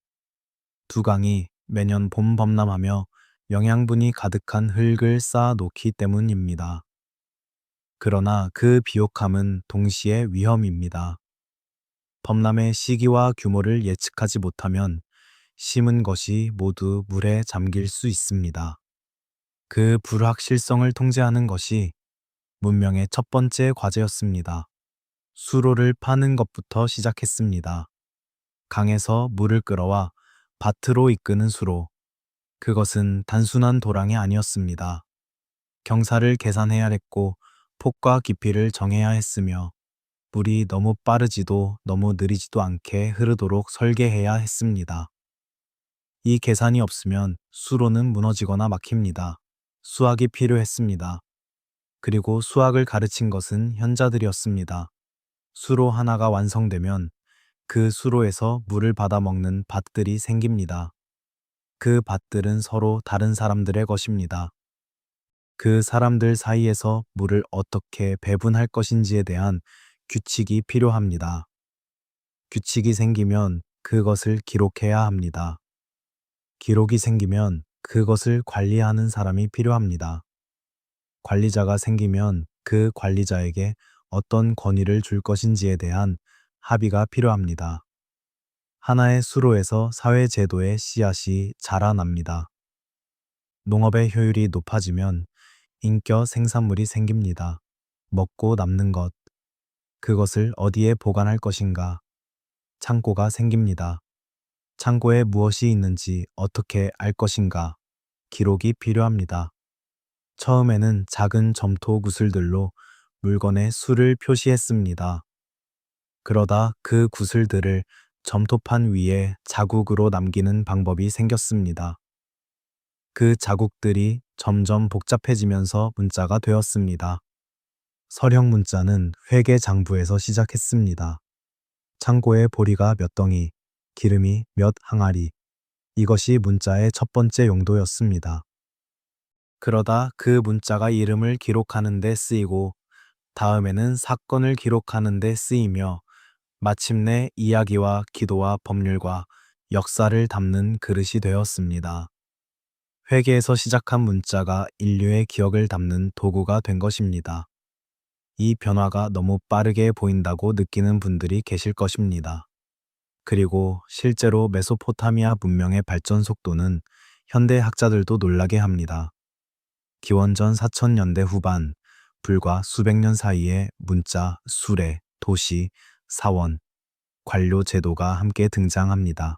두 강이 매년 봄 범람하며 영양분이 가득한 흙을 쌓아 놓기 때문입니다. 그러나 그 비옥함은 동시에 위험입니다. 범람의 시기와 규모를 예측하지 못하면 심은 것이 모두 물에 잠길 수 있습니다. 그 불확실성을 통제하는 것이 문명의 첫 번째 과제였습니다. 수로를 파는 것부터 시작했습니다. 강에서 물을 끌어와 밭으로 이끄는 수로. 그것은 단순한 도랑이 아니었습니다. 경사를 계산해야 했고 폭과 깊이를 정해야 했으며 물이 너무 빠르지도 너무 느리지도 않게 흐르도록 설계해야 했습니다. 이 계산이 없으면 수로는 무너지거나 막힙니다. 수학이 필요했습니다. 그리고 수학을 가르친 것은 현자들이었습니다. 수로 하나가 완성되면 그 수로에서 물을 받아 먹는 밭들이 생깁니다. 그 밭들은 서로 다른 사람들의 것입니다. 그 사람들 사이에서 물을 어떻게 배분할 것인지에 대한 규칙이 필요합니다. 규칙이 생기면 그것을 기록해야 합니다. 기록이 생기면 그것을 관리하는 사람이 필요합니다. 관리자가 생기면 그 관리자에게 어떤 권위를 줄 것인지에 대한 합의가 필요합니다. 하나의 수로에서 사회제도의 씨앗이 자라납니다. 농업의 효율이 높아지면 인격 생산물이 생깁니다. 먹고 남는 것, 그것을 어디에 보관할 것인가? 창고가 생깁니다. 창고에 무엇이 있는지 어떻게 알 것인가? 기록이 필요합니다. 처음에는 작은 점토 구슬들로 물건의 수를 표시했습니다. 그러다 그 구슬들을 점토판 위에 자국으로 남기는 방법이 생겼습니다. 그 자국들이 점점 복잡해지면서 문자가 되었습니다. 서령 문자는 회계 장부에서 시작했습니다. 창고에 보리가 몇 덩이, 기름이 몇 항아리. 이것이 문자의 첫 번째 용도였습니다. 그러다 그 문자가 이름을 기록하는 데 쓰이고 다음에는 사건을 기록하는 데 쓰이며 마침내 이야기와 기도와 법률과 역사를 담는 그릇이 되었습니다. 회계에서 시작한 문자가 인류의 기억을 담는 도구가 된 것입니다. 이 변화가 너무 빠르게 보인다고 느끼는 분들이 계실 것입니다. 그리고 실제로 메소포타미아 문명의 발전 속도는 현대 학자들도 놀라게 합니다. 기원전 4000년대 후반, 불과 수백 년 사이에 문자, 수레, 도시, 사원, 관료 제도가 함께 등장합니다.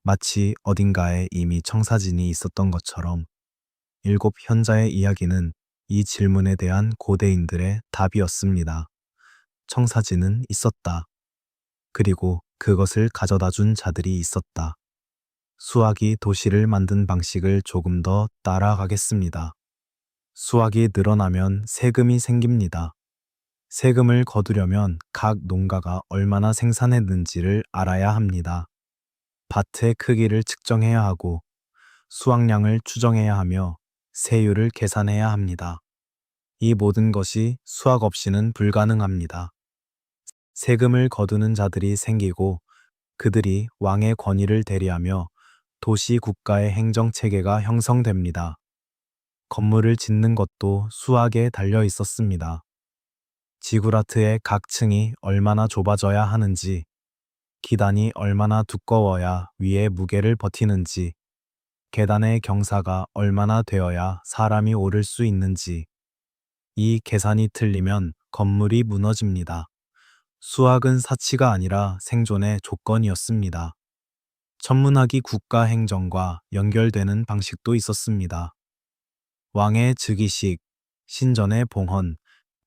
마치 어딘가에 이미 청사진이 있었던 것처럼 일곱 현자의 이야기는 이 질문에 대한 고대인들의 답이었습니다. 청사진은 있었다. 그리고 그것을 가져다 준 자들이 있었다. 수학이 도시를 만든 방식을 조금 더 따라가겠습니다. 수학이 늘어나면 세금이 생깁니다. 세금을 거두려면 각 농가가 얼마나 생산했는지를 알아야 합니다. 밭의 크기를 측정해야 하고 수확량을 추정해야 하며 세율을 계산해야 합니다. 이 모든 것이 수학 없이는 불가능합니다. 세금을 거두는 자들이 생기고 그들이 왕의 권위를 대리하며 도시 국가의 행정 체계가 형성됩니다. 건물을 짓는 것도 수학에 달려 있었습니다. 지구라트의 각 층이 얼마나 좁아져야 하는지, 기단이 얼마나 두꺼워야 위의 무게를 버티는지, 계단의 경사가 얼마나 되어야 사람이 오를 수 있는지, 이 계산이 틀리면 건물이 무너집니다. 수학은 사치가 아니라 생존의 조건이었습니다. 천문학이 국가 행정과 연결되는 방식도 있었습니다. 왕의 즉위식, 신전의 봉헌,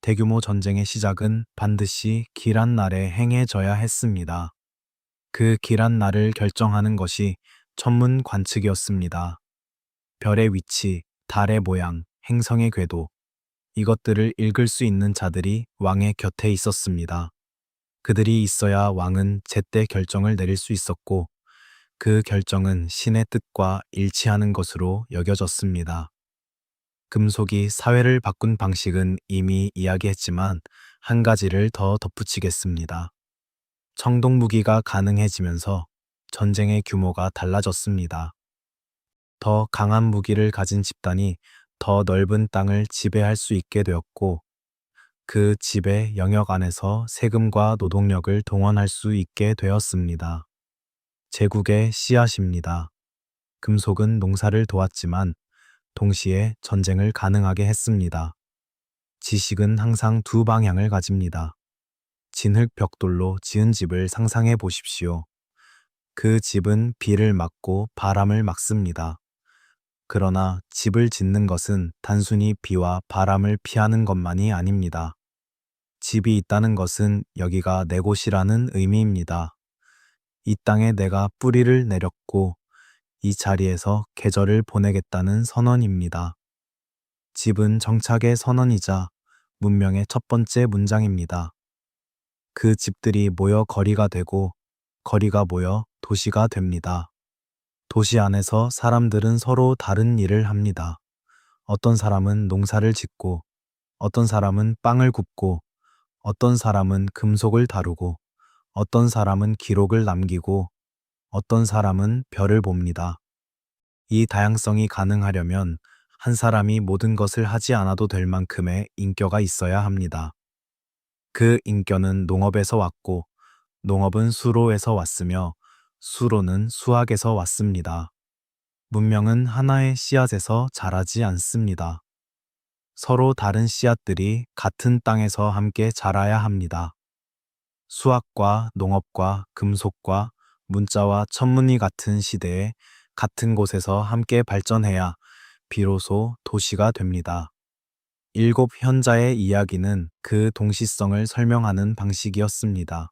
대규모 전쟁의 시작은 반드시 길한 날에 행해져야 했습니다. 그 길한 날을 결정하는 것이 천문 관측이었습니다. 별의 위치, 달의 모양, 행성의 궤도, 이것들을 읽을 수 있는 자들이 왕의 곁에 있었습니다. 그들이 있어야 왕은 제때 결정을 내릴 수 있었고 그 결정은 신의 뜻과 일치하는 것으로 여겨졌습니다. 금속이 사회를 바꾼 방식은 이미 이야기했지만 한 가지를 더 덧붙이겠습니다. 청동 무기가 가능해지면서 전쟁의 규모가 달라졌습니다. 더 강한 무기를 가진 집단이 더 넓은 땅을 지배할 수 있게 되었고, 그 지배 영역 안에서 세금과 노동력을 동원할 수 있게 되었습니다. 제국의 씨앗입니다. 금속은 농사를 도왔지만 동시에 전쟁을 가능하게 했습니다. 지식은 항상 두 방향을 가집니다. 진흙 벽돌로 지은 집을 상상해 보십시오. 그 집은 비를 막고 바람을 막습니다. 그러나 집을 짓는 것은 단순히 비와 바람을 피하는 것만이 아닙니다. 집이 있다는 것은 여기가 내 곳이라는 의미입니다. 이 땅에 내가 뿌리를 내렸고 이 자리에서 계절을 보내겠다는 선언입니다. 집은 정착의 선언이자 문명의 첫 번째 문장입니다. 그 집들이 모여 거리가 되고 거리가 모여 도시가 됩니다. 도시 안에서 사람들은 서로 다른 일을 합니다. 어떤 사람은 농사를 짓고, 어떤 사람은 빵을 굽고, 어떤 사람은 금속을 다루고, 어떤 사람은 기록을 남기고, 어떤 사람은 별을 봅니다. 이 다양성이 가능하려면 한 사람이 모든 것을 하지 않아도 될 만큼의 인격이 있어야 합니다. 그 인격은 농업에서 왔고, 농업은 수로에서 왔으며, 수로는 수학에서 왔습니다. 문명은 하나의 씨앗에서 자라지 않습니다. 서로 다른 씨앗들이 같은 땅에서 함께 자라야 합니다. 수학과 농업과 금속과 문자와 천문이 같은 시대에 같은 곳에서 함께 발전해야 비로소 도시가 됩니다. 일곱 현자의 이야기는 그 동시성을 설명하는 방식이었습니다.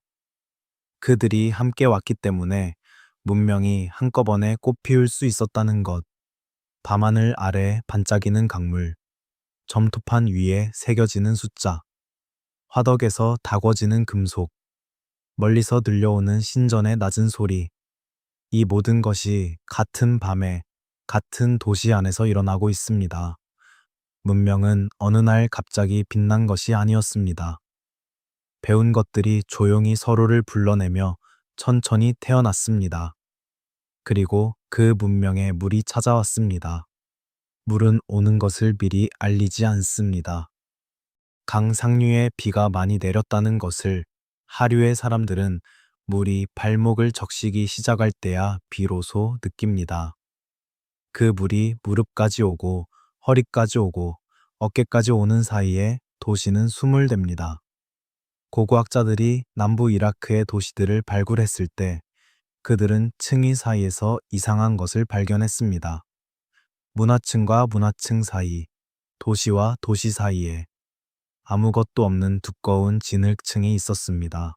그들이 함께 왔기 때문에 문명이 한꺼번에 꽃피울 수 있었다는 것. 밤하늘 아래 반짝이는 강물, 점토판 위에 새겨지는 숫자, 화덕에서 다궈지는 금속, 멀리서 들려오는 신전의 낮은 소리. 이 모든 것이 같은 밤에 같은 도시 안에서 일어나고 있습니다. 문명은 어느 날 갑자기 빛난 것이 아니었습니다. 배운 것들이 조용히 서로를 불러내며 천천히 태어났습니다. 그리고 그 문명에 물이 찾아왔습니다. 물은 오는 것을 미리 알리지 않습니다. 강 상류에 비가 많이 내렸다는 것을 하류의 사람들은 물이 발목을 적시기 시작할 때야 비로소 느낍니다. 그 물이 무릎까지 오고 허리까지 오고 어깨까지 오는 사이에 도시는 숨을 댑니다. 고고학자들이 남부 이라크의 도시들을 발굴했을 때 그들은 층위 사이에서 이상한 것을 발견했습니다. 문화층과 문화층 사이, 도시와 도시 사이에 아무것도 없는 두꺼운 진흙층이 있었습니다.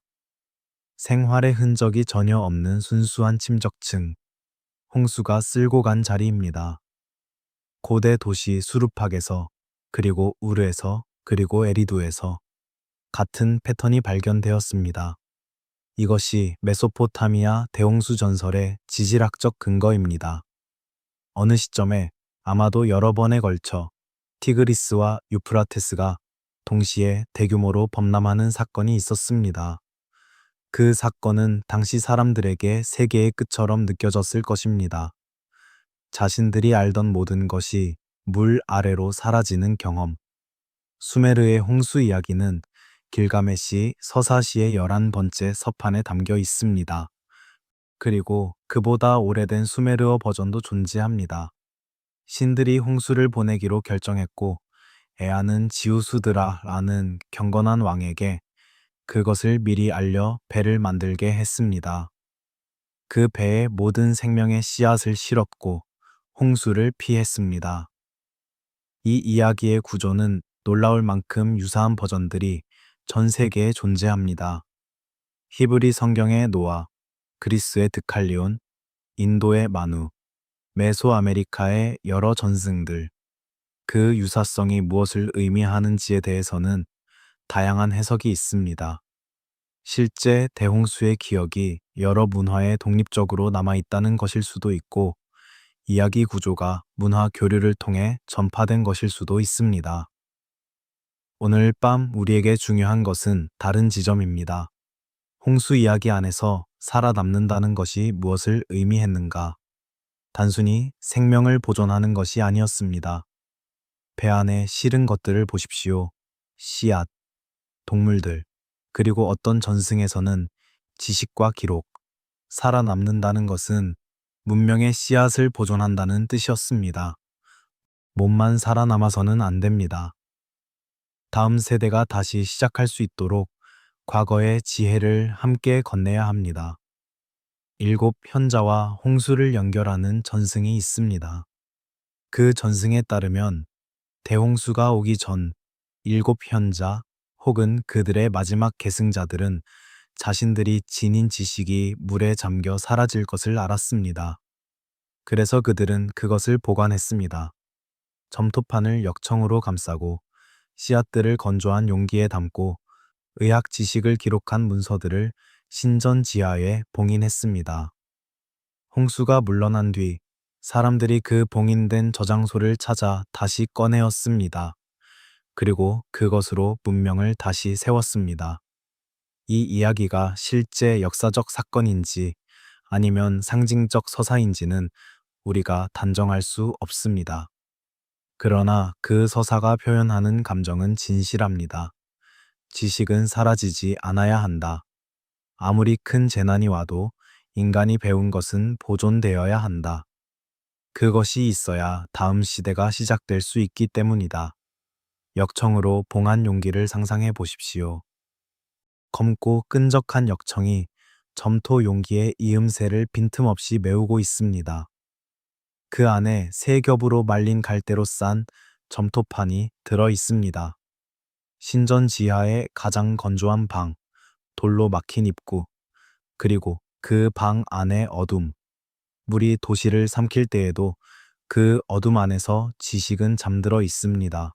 생활의 흔적이 전혀 없는 순수한 침적층, 홍수가 쓸고 간 자리입니다. 고대 도시 수르팍에서, 그리고 우르에서, 그리고 에리두에서 같은 패턴이 발견되었습니다. 이것이 메소포타미아 대홍수 전설의 지질학적 근거입니다. 어느 시점에 아마도 여러 번에 걸쳐 티그리스와 유프라테스가 동시에 대규모로 범람하는 사건이 있었습니다. 그 사건은 당시 사람들에게 세계의 끝처럼 느껴졌을 것입니다. 자신들이 알던 모든 것이 물 아래로 사라지는 경험. 수메르의 홍수 이야기는 길가메시 서사시의 11번째 서판에 담겨 있습니다. 그리고 그보다 오래된 수메르어 버전도 존재합니다. 신들이 홍수를 보내기로 결정했고 에아는 지우스드라라는 경건한 왕에게 그것을 미리 알려 배를 만들게 했습니다. 그 배에 모든 생명의 씨앗을 실었고 홍수를 피했습니다. 이 이야기의 구조는 놀라울 만큼 유사한 버전들이 전 세계에 존재합니다. 히브리 성경의 노아, 그리스의 드칼리온, 인도의 마누, 메소아메리카의 여러 전승들, 그 유사성이 무엇을 의미하는지에 대해서는 다양한 해석이 있습니다. 실제 대홍수의 기억이 여러 문화에 독립적으로 남아있다는 것일 수도 있고, 이야기 구조가 문화 교류를 통해 전파된 것일 수도 있습니다. 오늘 밤 우리에게 중요한 것은 다른 지점입니다. 홍수 이야기 안에서 살아남는다는 것이 무엇을 의미했는가? 단순히 생명을 보존하는 것이 아니었습니다. 배 안에 실은 것들을 보십시오. 씨앗, 동물들, 그리고 어떤 전승에서는 지식과 기록, 살아남는다는 것은 문명의 씨앗을 보존한다는 뜻이었습니다. 몸만 살아남아서는 안 됩니다. 다음 세대가 다시 시작할 수 있도록 과거의 지혜를 함께 건네야 합니다. 7현자와 홍수를 연결하는 전승이 있습니다. 그 전승에 따르면 대홍수가 오기 전 7현자 혹은 그들의 마지막 계승자들은 자신들이 지닌 지식이 물에 잠겨 사라질 것을 알았습니다. 그래서 그들은 그것을 보관했습니다. 점토판을 역청으로 감싸고 씨앗들을 건조한 용기에 담고 의학 지식을 기록한 문서들을 신전 지하에 봉인했습니다. 홍수가 물러난 뒤 사람들이 그 봉인된 저장소를 찾아 다시 꺼내었습니다. 그리고 그것으로 문명을 다시 세웠습니다. 이 이야기가 실제 역사적 사건인지 아니면 상징적 서사인지는 우리가 단정할 수 없습니다. 그러나 그 서사가 표현하는 감정은 진실합니다. 지식은 사라지지 않아야 한다. 아무리 큰 재난이 와도 인간이 배운 것은 보존되어야 한다. 그것이 있어야 다음 시대가 시작될 수 있기 때문이다. 역청으로 봉한 용기를 상상해 보십시오. 검고 끈적한 역청이 점토 용기의 이음새를 빈틈없이 메우고 있습니다. 그 안에 세 겹으로 말린 갈대로 싼 점토판이 들어 있습니다. 신전 지하의 가장 건조한 방, 돌로 막힌 입구, 그리고 그 방 안의 어둠. 물이 도시를 삼킬 때에도 그 어둠 안에서 지식은 잠들어 있습니다.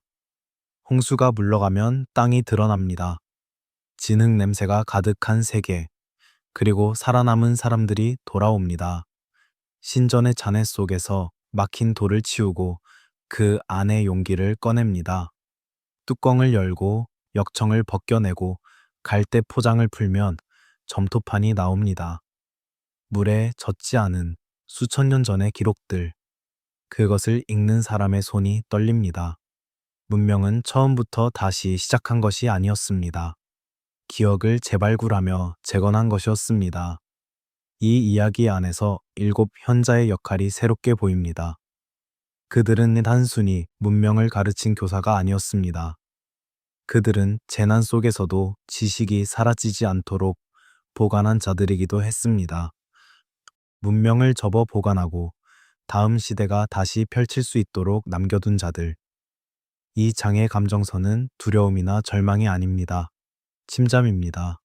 홍수가 물러가면 땅이 드러납니다. 진흙 냄새가 가득한 세계, 그리고 살아남은 사람들이 돌아옵니다. 신전의 잔해 속에서 막힌 돌을 치우고 그 안의 용기를 꺼냅니다. 뚜껑을 열고 역청을 벗겨내고 갈대 포장을 풀면 점토판이 나옵니다. 물에 젖지 않은 수천 년 전의 기록들. 그것을 읽는 사람의 손이 떨립니다. 문명은 처음부터 다시 시작한 것이 아니었습니다. 기억을 재발굴하며 재건한 것이었습니다. 이 이야기 안에서 7현자의 역할이 새롭게 보입니다. 그들은 단순히 문명을 가르친 교사가 아니었습니다. 그들은 재난 속에서도 지식이 사라지지 않도록 보관한 자들이기도 했습니다. 문명을 접어 보관하고 다음 시대가 다시 펼칠 수 있도록 남겨둔 자들. 이 장의 감정선은 두려움이나 절망이 아닙니다. 침잠입니다.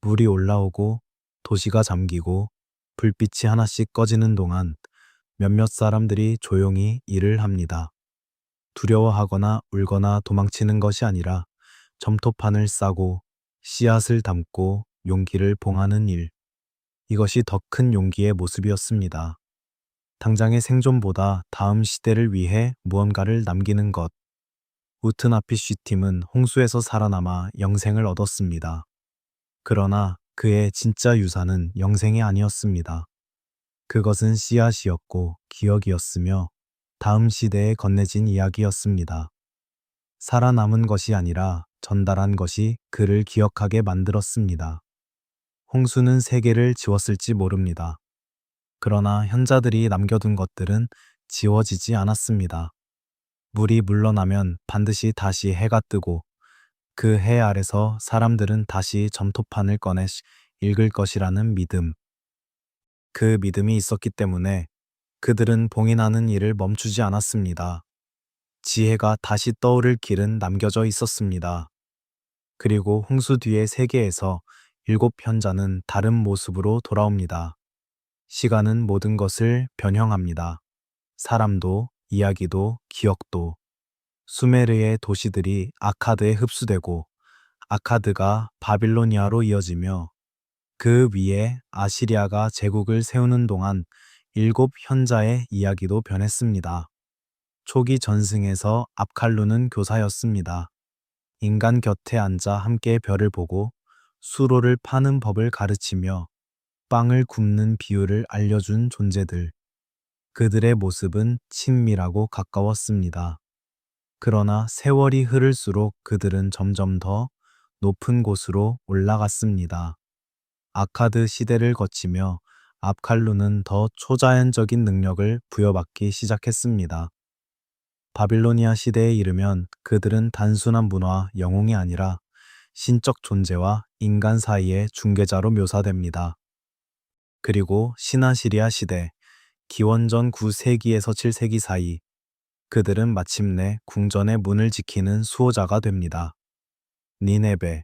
물이 올라오고 도시가 잠기고 불빛이 하나씩 꺼지는 동안 몇몇 사람들이 조용히 일을 합니다. 두려워하거나 울거나 도망치는 것이 아니라 점토판을 싸고 씨앗을 담고 용기를 봉하는 일. 이것이 더 큰 용기의 모습이었습니다. 당장의 생존보다 다음 시대를 위해 무언가를 남기는 것. 우트나피쉬 팀은 홍수에서 살아남아 영생을 얻었습니다. 그러나 그의 진짜 유산은 영생이 아니었습니다. 그것은 씨앗이었고 기억이었으며 다음 시대에 건네진 이야기였습니다. 살아남은 것이 아니라 전달한 것이 그를 기억하게 만들었습니다. 홍수는 세계를 지웠을지 모릅니다. 그러나 현자들이 남겨둔 것들은 지워지지 않았습니다. 물이 물러나면 반드시 다시 해가 뜨고 그 해 아래서 사람들은 다시 점토판을 꺼내 읽을 것이라는 믿음. 그 믿음이 있었기 때문에 그들은 봉인하는 일을 멈추지 않았습니다. 지혜가 다시 떠오를 길은 남겨져 있었습니다. 그리고 홍수 뒤의 세계에서 7현자는 다른 모습으로 돌아옵니다. 시간은 모든 것을 변형합니다. 사람도, 이야기도, 기억도. 수메르의 도시들이 아카드에 흡수되고 아카드가 바빌로니아로 이어지며 그 위에 아시리아가 제국을 세우는 동안 일곱 현자의 이야기도 변했습니다. 초기 전승에서 압칼루는 교사였습니다. 인간 곁에 앉아 함께 별을 보고 수로를 파는 법을 가르치며 빵을 굽는 비율을 알려준 존재들. 그들의 모습은 친밀하고 가까웠습니다. 그러나 세월이 흐를수록 그들은 점점 더 높은 곳으로 올라갔습니다. 아카드 시대를 거치며 압칼루는 더 초자연적인 능력을 부여받기 시작했습니다. 바빌로니아 시대에 이르면 그들은 단순한 문화 영웅이 아니라 신적 존재와 인간 사이의 중개자로 묘사됩니다. 그리고 신아시리아 시대, 기원전 9세기에서 7세기 사이, 그들은 마침내 궁전의 문을 지키는 수호자가 됩니다. 니네베,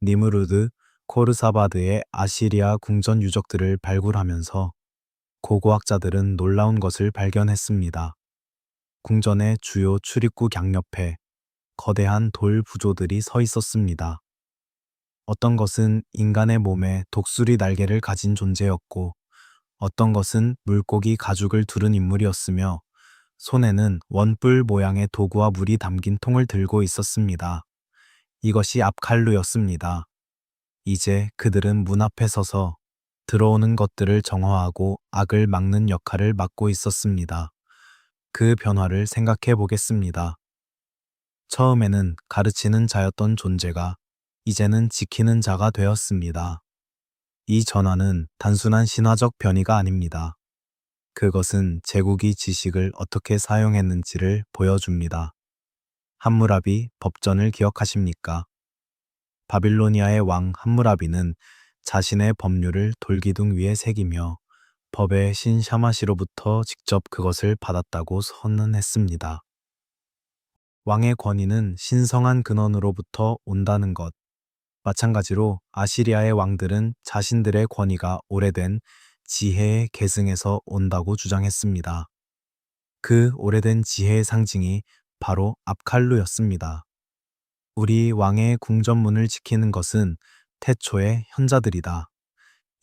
니무르드, 코르사바드의 아시리아 궁전 유적들을 발굴하면서 고고학자들은 놀라운 것을 발견했습니다. 궁전의 주요 출입구 갱옆에 거대한 돌 부조들이 서 있었습니다. 어떤 것은 인간의 몸에 독수리 날개를 가진 존재였고, 어떤 것은 물고기 가죽을 두른 인물이었으며, 손에는 원뿔 모양의 도구와 물이 담긴 통을 들고 있었습니다. 이것이 압칼루였습니다. 이제 그들은 문 앞에 서서 들어오는 것들을 정화하고 악을 막는 역할을 맡고 있었습니다. 그 변화를 생각해 보겠습니다. 처음에는 가르치는 자였던 존재가 이제는 지키는 자가 되었습니다. 이 전환은 단순한 신화적 변이가 아닙니다. 그것은 제국이 지식을 어떻게 사용했는지를 보여줍니다. 함무라비 법전을 기억하십니까? 바빌로니아의 왕 함무라비는 자신의 법률을 돌기둥 위에 새기며 법의 신 샤마시로부터 직접 그것을 받았다고 선언했습니다. 왕의 권위는 신성한 근원으로부터 온다는 것. 마찬가지로 아시리아의 왕들은 자신들의 권위가 오래된 지혜의 계승에서 온다고 주장했습니다. 그 오래된 지혜의 상징이 바로 압칼루였습니다. 우리 왕의 궁전문을 지키는 것은 태초의 현자들이다.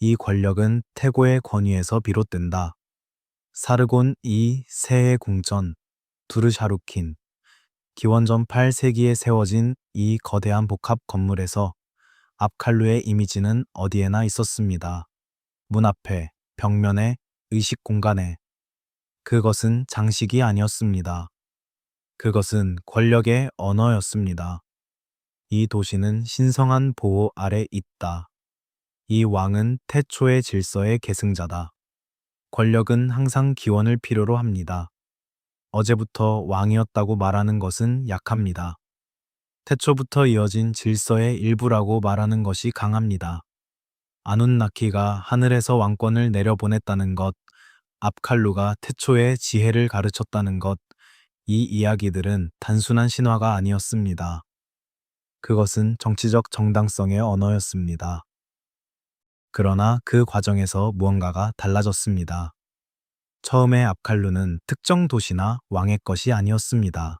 이 권력은 태고의 권위에서 비롯된다. 사르곤 이 세의 궁전, 두르샤루킨, 기원전 8세기에 세워진 이 거대한 복합 건물에서 압칼루의 이미지는 어디에나 있었습니다. 문 앞에, 벽면에, 의식 공간에. 그것은 장식이 아니었습니다. 그것은 권력의 언어였습니다. 이 도시는 신성한 보호 아래 있다. 이 왕은 태초의 질서의 계승자다. 권력은 항상 기원을 필요로 합니다. 어제부터 왕이었다고 말하는 것은 약합니다. 태초부터 이어진 질서의 일부라고 말하는 것이 강합니다. 아눈나키가 하늘에서 왕권을 내려보냈다는 것, 압칼루가 태초의 지혜를 가르쳤다는 것, 이 이야기들은 단순한 신화가 아니었습니다. 그것은 정치적 정당성의 언어였습니다. 그러나 그 과정에서 무언가가 달라졌습니다. 처음에 압칼루는 특정 도시나 왕의 것이 아니었습니다.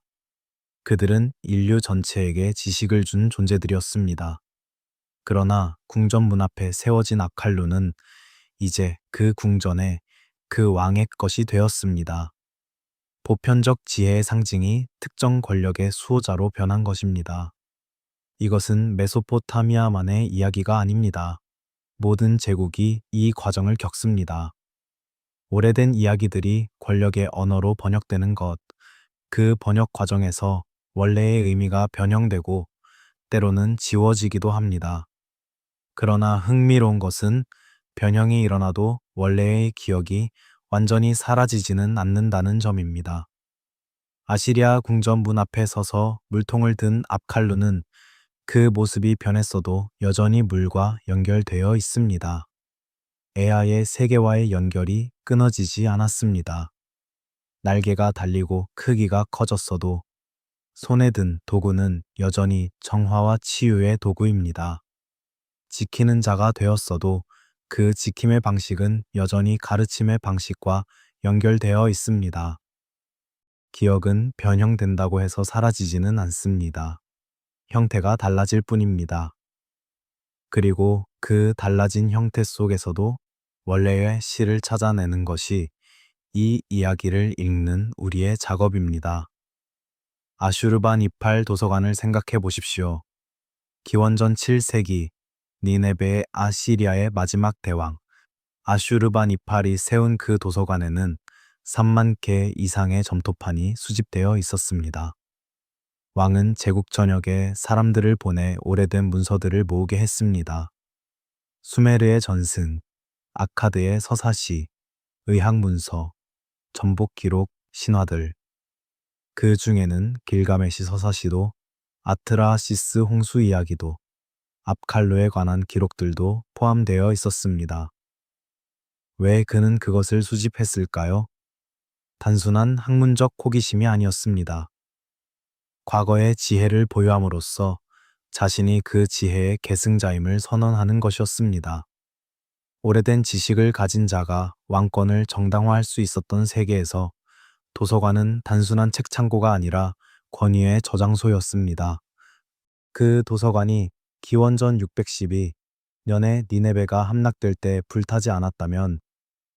그들은 인류 전체에게 지식을 준 존재들이었습니다. 그러나 궁전 문 앞에 세워진 압칼루는 이제 그 궁전에 그 왕의 것이 되었습니다. 보편적 지혜의 상징이 특정 권력의 수호자로 변한 것입니다. 이것은 메소포타미아만의 이야기가 아닙니다. 모든 제국이 이 과정을 겪습니다. 오래된 이야기들이 권력의 언어로 번역되는 것, 그 번역 과정에서 원래의 의미가 변형되고 때로는 지워지기도 합니다. 그러나 흥미로운 것은 변형이 일어나도 원래의 기억이 완전히 사라지지는 않는다는 점입니다. 아시리아 궁전 문 앞에 서서 물통을 든 압칼루는 그 모습이 변했어도 여전히 물과 연결되어 있습니다. 에아의 세계와의 연결이 끊어지지 않았습니다. 날개가 달리고 크기가 커졌어도 손에 든 도구는 여전히 정화와 치유의 도구입니다. 지키는 자가 되었어도 그 지킴의 방식은 여전히 가르침의 방식과 연결되어 있습니다. 기억은 변형된다고 해서 사라지지는 않습니다. 형태가 달라질 뿐입니다. 그리고 그 달라진 형태 속에서도 원래의 실을 찾아내는 것이 이 이야기를 읽는 우리의 작업입니다. 아슈르바니팔 도서관을 생각해 보십시오. 기원전 7세기 니네베의 아시리아의 마지막 대왕 아슈르바니팔이 세운 그 도서관에는 3만 개 이상의 점토판이 수집되어 있었습니다. 왕은 제국 전역에 사람들을 보내 오래된 문서들을 모으게 했습니다. 수메르의 전승, 아카드의 서사시, 의학문서, 전복기록, 신화들. 그 중에는 길가메시 서사시도, 아트라시스 홍수 이야기도, 압칼로에 관한 기록들도 포함되어 있었습니다. 왜 그는 그것을 수집했을까요? 단순한 학문적 호기심이 아니었습니다. 과거의 지혜를 보유함으로써 자신이 그 지혜의 계승자임을 선언하는 것이었습니다. 오래된 지식을 가진 자가 왕권을 정당화할 수 있었던 세계에서 도서관은 단순한 책 창고가 아니라 권위의 저장소였습니다. 그 도서관이 기원전 612년에 니네베가 함락될 때 불타지 않았다면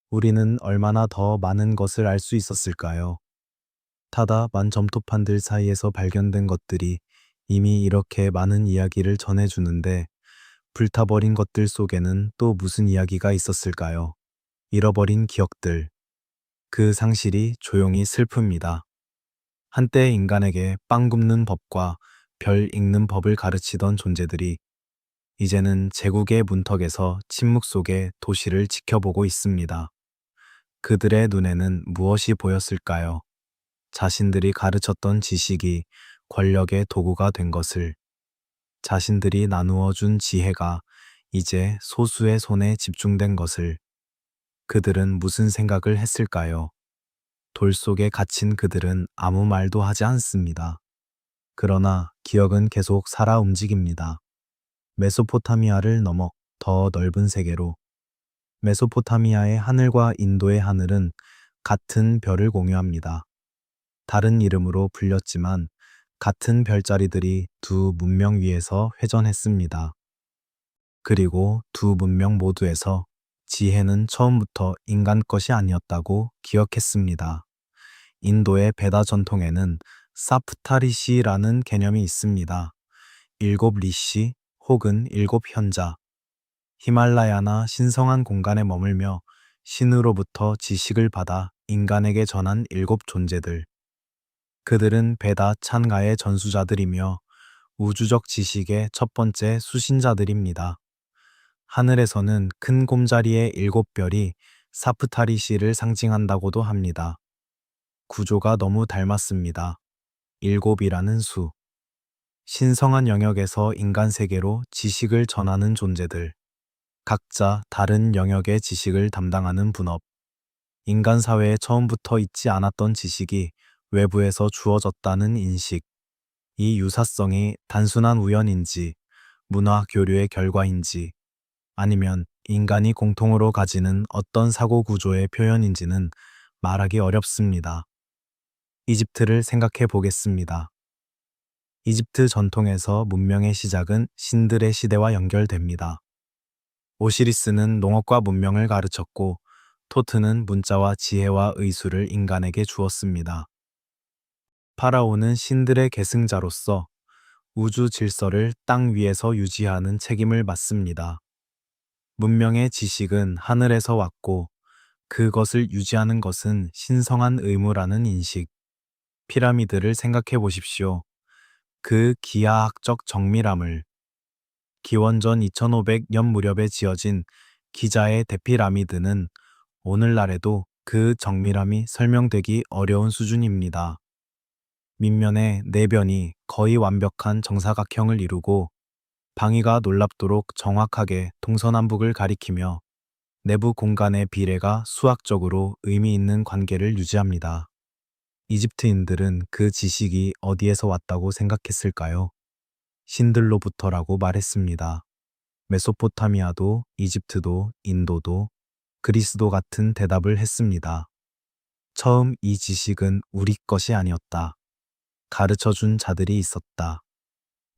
우리는 얼마나 더 많은 것을 알 수 있었을까요? 타다만 점토판들 사이에서 발견된 것들이 이미 이렇게 많은 이야기를 전해주는데 불타버린 것들 속에는 또 무슨 이야기가 있었을까요? 잃어버린 기억들. 그 상실이 조용히 슬픕니다. 한때 인간에게 빵 굽는 법과 별 읽는 법을 가르치던 존재들이 이제는 제국의 문턱에서 침묵 속에 도시를 지켜보고 있습니다. 그들의 눈에는 무엇이 보였을까요? 자신들이 가르쳤던 지식이 권력의 도구가 된 것을, 자신들이 나누어 준 지혜가 이제 소수의 손에 집중된 것을. 그들은 무슨 생각을 했을까요? 돌 속에 갇힌 그들은 아무 말도 하지 않습니다. 그러나 기억은 계속 살아 움직입니다. 메소포타미아를 넘어 더 넓은 세계로. 메소포타미아의 하늘과 인도의 하늘은 같은 별을 공유합니다. 다른 이름으로 불렸지만 같은 별자리들이 두 문명 위에서 회전했습니다. 그리고 두 문명 모두에서 지혜는 처음부터 인간 것이 아니었다고 기억했습니다. 인도의 베다 전통에는 사프타리시라는 개념이 있습니다. 7리시 혹은 7현자. 히말라야나 신성한 공간에 머물며 신으로부터 지식을 받아 인간에게 전한 7존재들. 그들은 베다 찬가의 전수자들이며 우주적 지식의 첫 번째 수신자들입니다. 하늘에서는 큰 곰자리의 7별이 사프타리시를 상징한다고도 합니다. 구조가 너무 닮았습니다. 7이라는 수. 신성한 영역에서 인간 세계로 지식을 전하는 존재들. 각자 다른 영역의 지식을 담당하는 분업. 인간 사회에 처음부터 있지 않았던 지식이 외부에서 주어졌다는 인식. 이 유사성이 단순한 우연인지, 문화 교류의 결과인지, 아니면 인간이 공통으로 가지는 어떤 사고 구조의 표현인지는 말하기 어렵습니다. 이집트를 생각해 보겠습니다. 이집트 전통에서 문명의 시작은 신들의 시대와 연결됩니다. 오시리스는 농업과 문명을 가르쳤고 토트는 문자와 지혜와 의술을 인간에게 주었습니다. 파라오는 신들의 계승자로서 우주 질서를 땅 위에서 유지하는 책임을 맡습니다. 문명의 지식은 하늘에서 왔고 그것을 유지하는 것은 신성한 의무라는 인식. 피라미드를 생각해 보십시오. 그 기하학적 정밀함을. 기원전 2500년 무렵에 지어진 기자의 대피라미드는 오늘날에도 그 정밀함이 설명되기 어려운 수준입니다. 밑면의 내변이 거의 완벽한 정사각형을 이루고 방위가 놀랍도록 정확하게 동서남북을 가리키며 내부 공간의 비례가 수학적으로 의미 있는 관계를 유지합니다. 이집트인들은 그 지식이 어디에서 왔다고 생각했을까요? 신들로부터라고 말했습니다. 메소포타미아도 이집트도 인도도 그리스도 같은 대답을 했습니다. 처음 이 지식은 우리 것이 아니었다. 가르쳐준 자들이 있었다.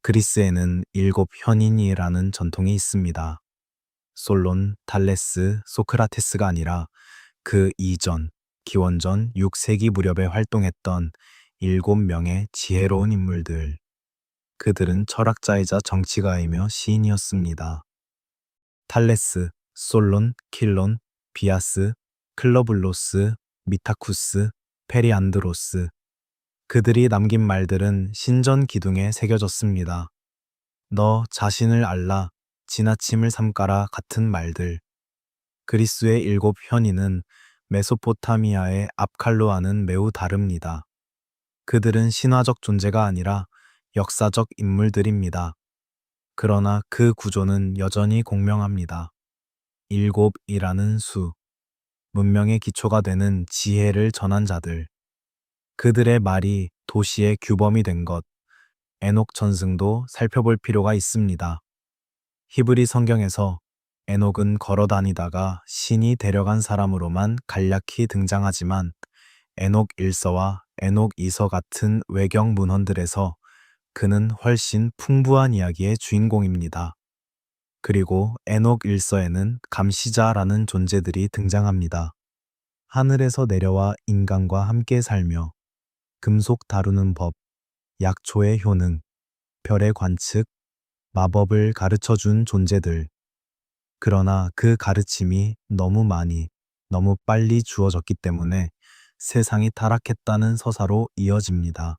그리스에는 7현인이라는 전통이 있습니다. 솔론, 달레스, 소크라테스가 아니라 그 이전 기원전 6세기 무렵에 활동했던 7명의 지혜로운 인물들. 그들은 철학자이자 정치가이며 시인이었습니다. 탈레스, 솔론, 킬론, 비아스, 클러블로스, 미타쿠스, 페리안드로스. 그들이 남긴 말들은 신전 기둥에 새겨졌습니다. 너 자신을 알라, 지나침을 삼가라 같은 말들. 그리스의 7현인은 메소포타미아의 압칼루와는 매우 다릅니다. 그들은 신화적 존재가 아니라 역사적 인물들입니다. 그러나 그 구조는 여전히 공명합니다. 7이라는 수, 문명의 기초가 되는 지혜를 전한 자들. 그들의 말이 도시의 규범이 된 것, 에녹 전승도 살펴볼 필요가 있습니다. 히브리 성경에서 에녹은 걸어 다니다가 신이 데려간 사람으로만 간략히 등장하지만 에녹 1서와 에녹 2서 같은 외경 문헌들에서 그는 훨씬 풍부한 이야기의 주인공입니다. 그리고 에녹 1서에는 감시자라는 존재들이 등장합니다. 하늘에서 내려와 인간과 함께 살며 금속 다루는 법, 약초의 효능, 별의 관측, 마법을 가르쳐 준 존재들. 그러나 그 가르침이 너무 많이, 너무 빨리 주어졌기 때문에 세상이 타락했다는 서사로 이어집니다.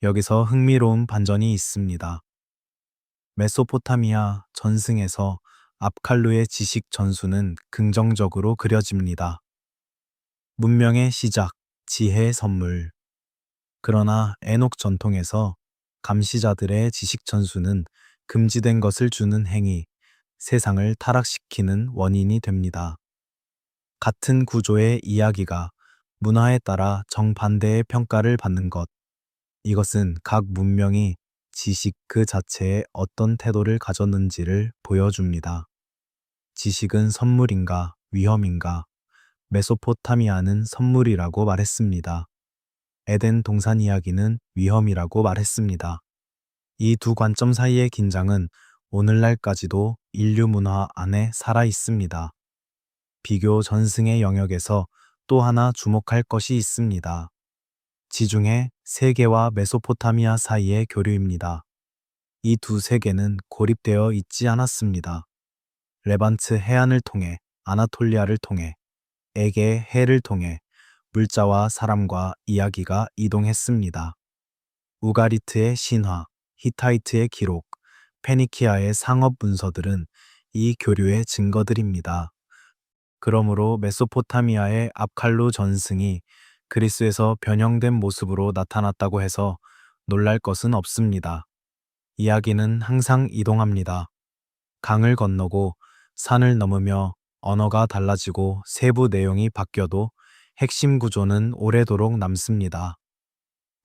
여기서 흥미로운 반전이 있습니다. 메소포타미아 전승에서 압칼루의 지식 전수는 긍정적으로 그려집니다. 문명의 시작, 지혜의 선물. 그러나 에녹 전통에서 감시자들의 지식 전수는 금지된 것을 주는 행위, 세상을 타락시키는 원인이 됩니다. 같은 구조의 이야기가 문화에 따라 정반대의 평가를 받는 것. 이것은 각 문명이 지식 그 자체에 어떤 태도를 가졌는지를 보여줍니다. 지식은 선물인가, 위험인가? 메소포타미아는 선물이라고 말했습니다. 에덴 동산 이야기는 위험이라고 말했습니다. 이 두 관점 사이의 긴장은 오늘날까지도 인류 문화 안에 살아 있습니다. 비교 전승의 영역에서 또 하나 주목할 것이 있습니다. 지중해 세계와 메소포타미아 사이의 교류입니다. 이 두 세계는 고립되어 있지 않았습니다. 레반트 해안을 통해, 아나톨리아를 통해, 에게 해를 통해 물자와 사람과 이야기가 이동했습니다. 우가리트의 신화, 히타이트의 기록, 페니키아의 상업 문서들은 이 교류의 증거들입니다. 그러므로 메소포타미아의 압칼루 전승이 그리스에서 변형된 모습으로 나타났다고 해서 놀랄 것은 없습니다. 이야기는 항상 이동합니다. 강을 건너고 산을 넘으며 언어가 달라지고 세부 내용이 바뀌어도 핵심 구조는 오래도록 남습니다.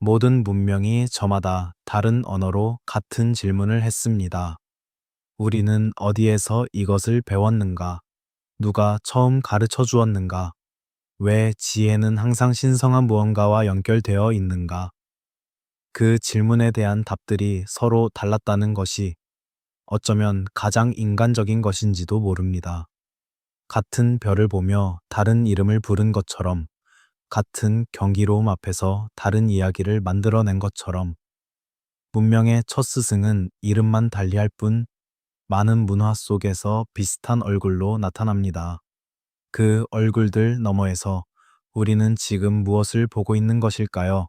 모든 문명이 저마다 다른 언어로 같은 질문을 했습니다. 우리는 어디에서 이것을 배웠는가? 누가 처음 가르쳐 주었는가? 왜 지혜는 항상 신성한 무언가와 연결되어 있는가? 그 질문에 대한 답들이 서로 달랐다는 것이 어쩌면 가장 인간적인 것인지도 모릅니다. 같은 별을 보며 다른 이름을 부른 것처럼, 같은 경이로움 앞에서 다른 이야기를 만들어낸 것처럼, 문명의 첫 스승은 이름만 달리할 뿐 많은 문화 속에서 비슷한 얼굴로 나타납니다. 그 얼굴들 너머에서 우리는 지금 무엇을 보고 있는 것일까요?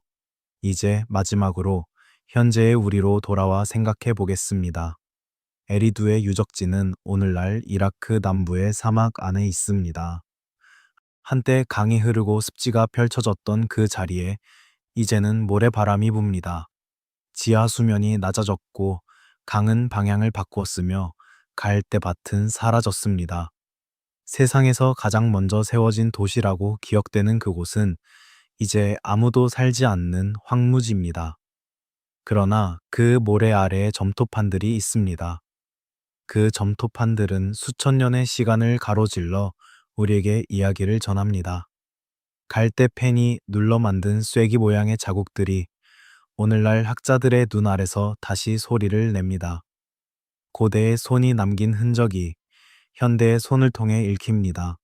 이제 마지막으로 현재의 우리로 돌아와 생각해 보겠습니다. 에리두의 유적지는 오늘날 이라크 남부의 사막 안에 있습니다. 한때 강이 흐르고 습지가 펼쳐졌던 그 자리에 이제는 모래바람이 붑니다. 지하 수면이 낮아졌고 강은 방향을 바꾸었으며 가을대밭은 사라졌습니다. 세상에서 가장 먼저 세워진 도시라고 기억되는 그곳은 이제 아무도 살지 않는 황무지입니다. 그러나 그 모래 아래에 점토판들이 있습니다. 그 점토판들은 수천 년의 시간을 가로질러 우리에게 이야기를 전합니다. 갈대펜이 눌러 만든 쐐기 모양의 자국들이 오늘날 학자들의 눈 아래서 다시 소리를 냅니다. 고대의 손이 남긴 흔적이 현대의 손을 통해 읽힙니다.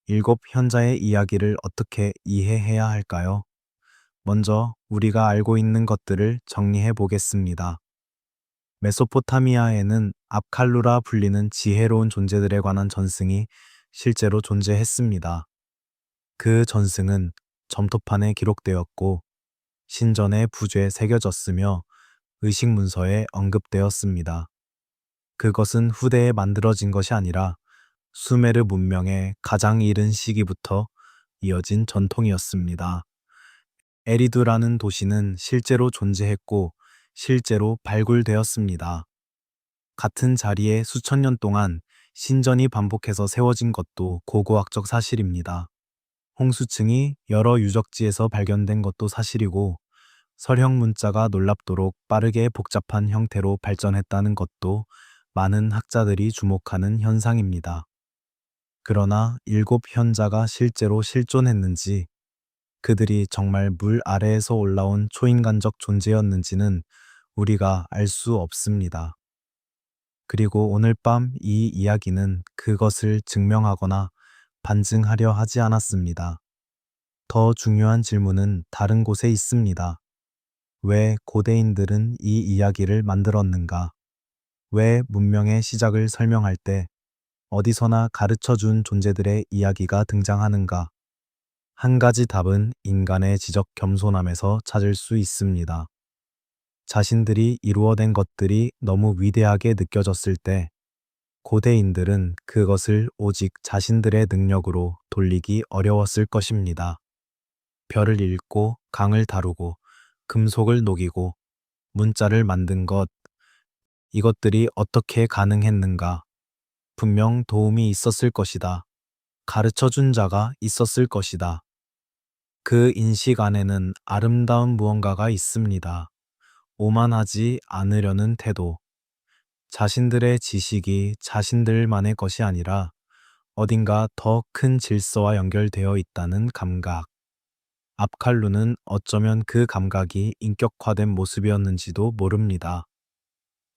일곱 현자의 이야기를 어떻게 이해해야 할까요? 먼저 우리가 알고 있는 것들을 정리해 보겠습니다. 메소포타미아에는 압칼루라 불리는 지혜로운 존재들에 관한 전승이 실제로 존재했습니다. 그 전승은 점토판에 기록되었고 신전의 부조에 새겨졌으며 의식 문서에 언급되었습니다. 그것은 후대에 만들어진 것이 아니라 수메르 문명의 가장 이른 시기부터 이어진 전통이었습니다. 에리두라는 도시는 실제로 존재했고 실제로 발굴되었습니다. 같은 자리에 수천 년 동안 신전이 반복해서 세워진 것도 고고학적 사실입니다. 홍수층이 여러 유적지에서 발견된 것도 사실이고 서형 문자가 놀랍도록 빠르게 복잡한 형태로 발전했다는 것도 많은 학자들이 주목하는 현상입니다. 그러나 일곱 현자가 실제로 실존했는지, 그들이 정말 물 아래에서 올라온 초인간적 존재였는지는 우리가 알 수 없습니다. 그리고 오늘 밤 이 이야기는 그것을 증명하거나 반증하려 하지 않았습니다. 더 중요한 질문은 다른 곳에 있습니다. 왜 고대인들은 이 이야기를 만들었는가? 왜 문명의 시작을 설명할 때 어디서나 가르쳐 준 존재들의 이야기가 등장하는가? 한 가지 답은 인간의 지적 겸손함에서 찾을 수 있습니다. 자신들이 이루어낸 것들이 너무 위대하게 느껴졌을 때 고대인들은 그것을 오직 자신들의 능력으로 돌리기 어려웠을 것입니다. 별을 읽고 강을 다루고 금속을 녹이고 문자를 만든 것, 이것들이 어떻게 가능했는가? 분명 도움이 있었을 것이다. 가르쳐 준 자가 있었을 것이다. 그 인식 안에는 아름다운 무언가가 있습니다. 오만하지 않으려는 태도. 자신들의 지식이 자신들만의 것이 아니라 어딘가 더 큰 질서와 연결되어 있다는 감각. 압칼루는 어쩌면 그 감각이 인격화된 모습이었는지도 모릅니다.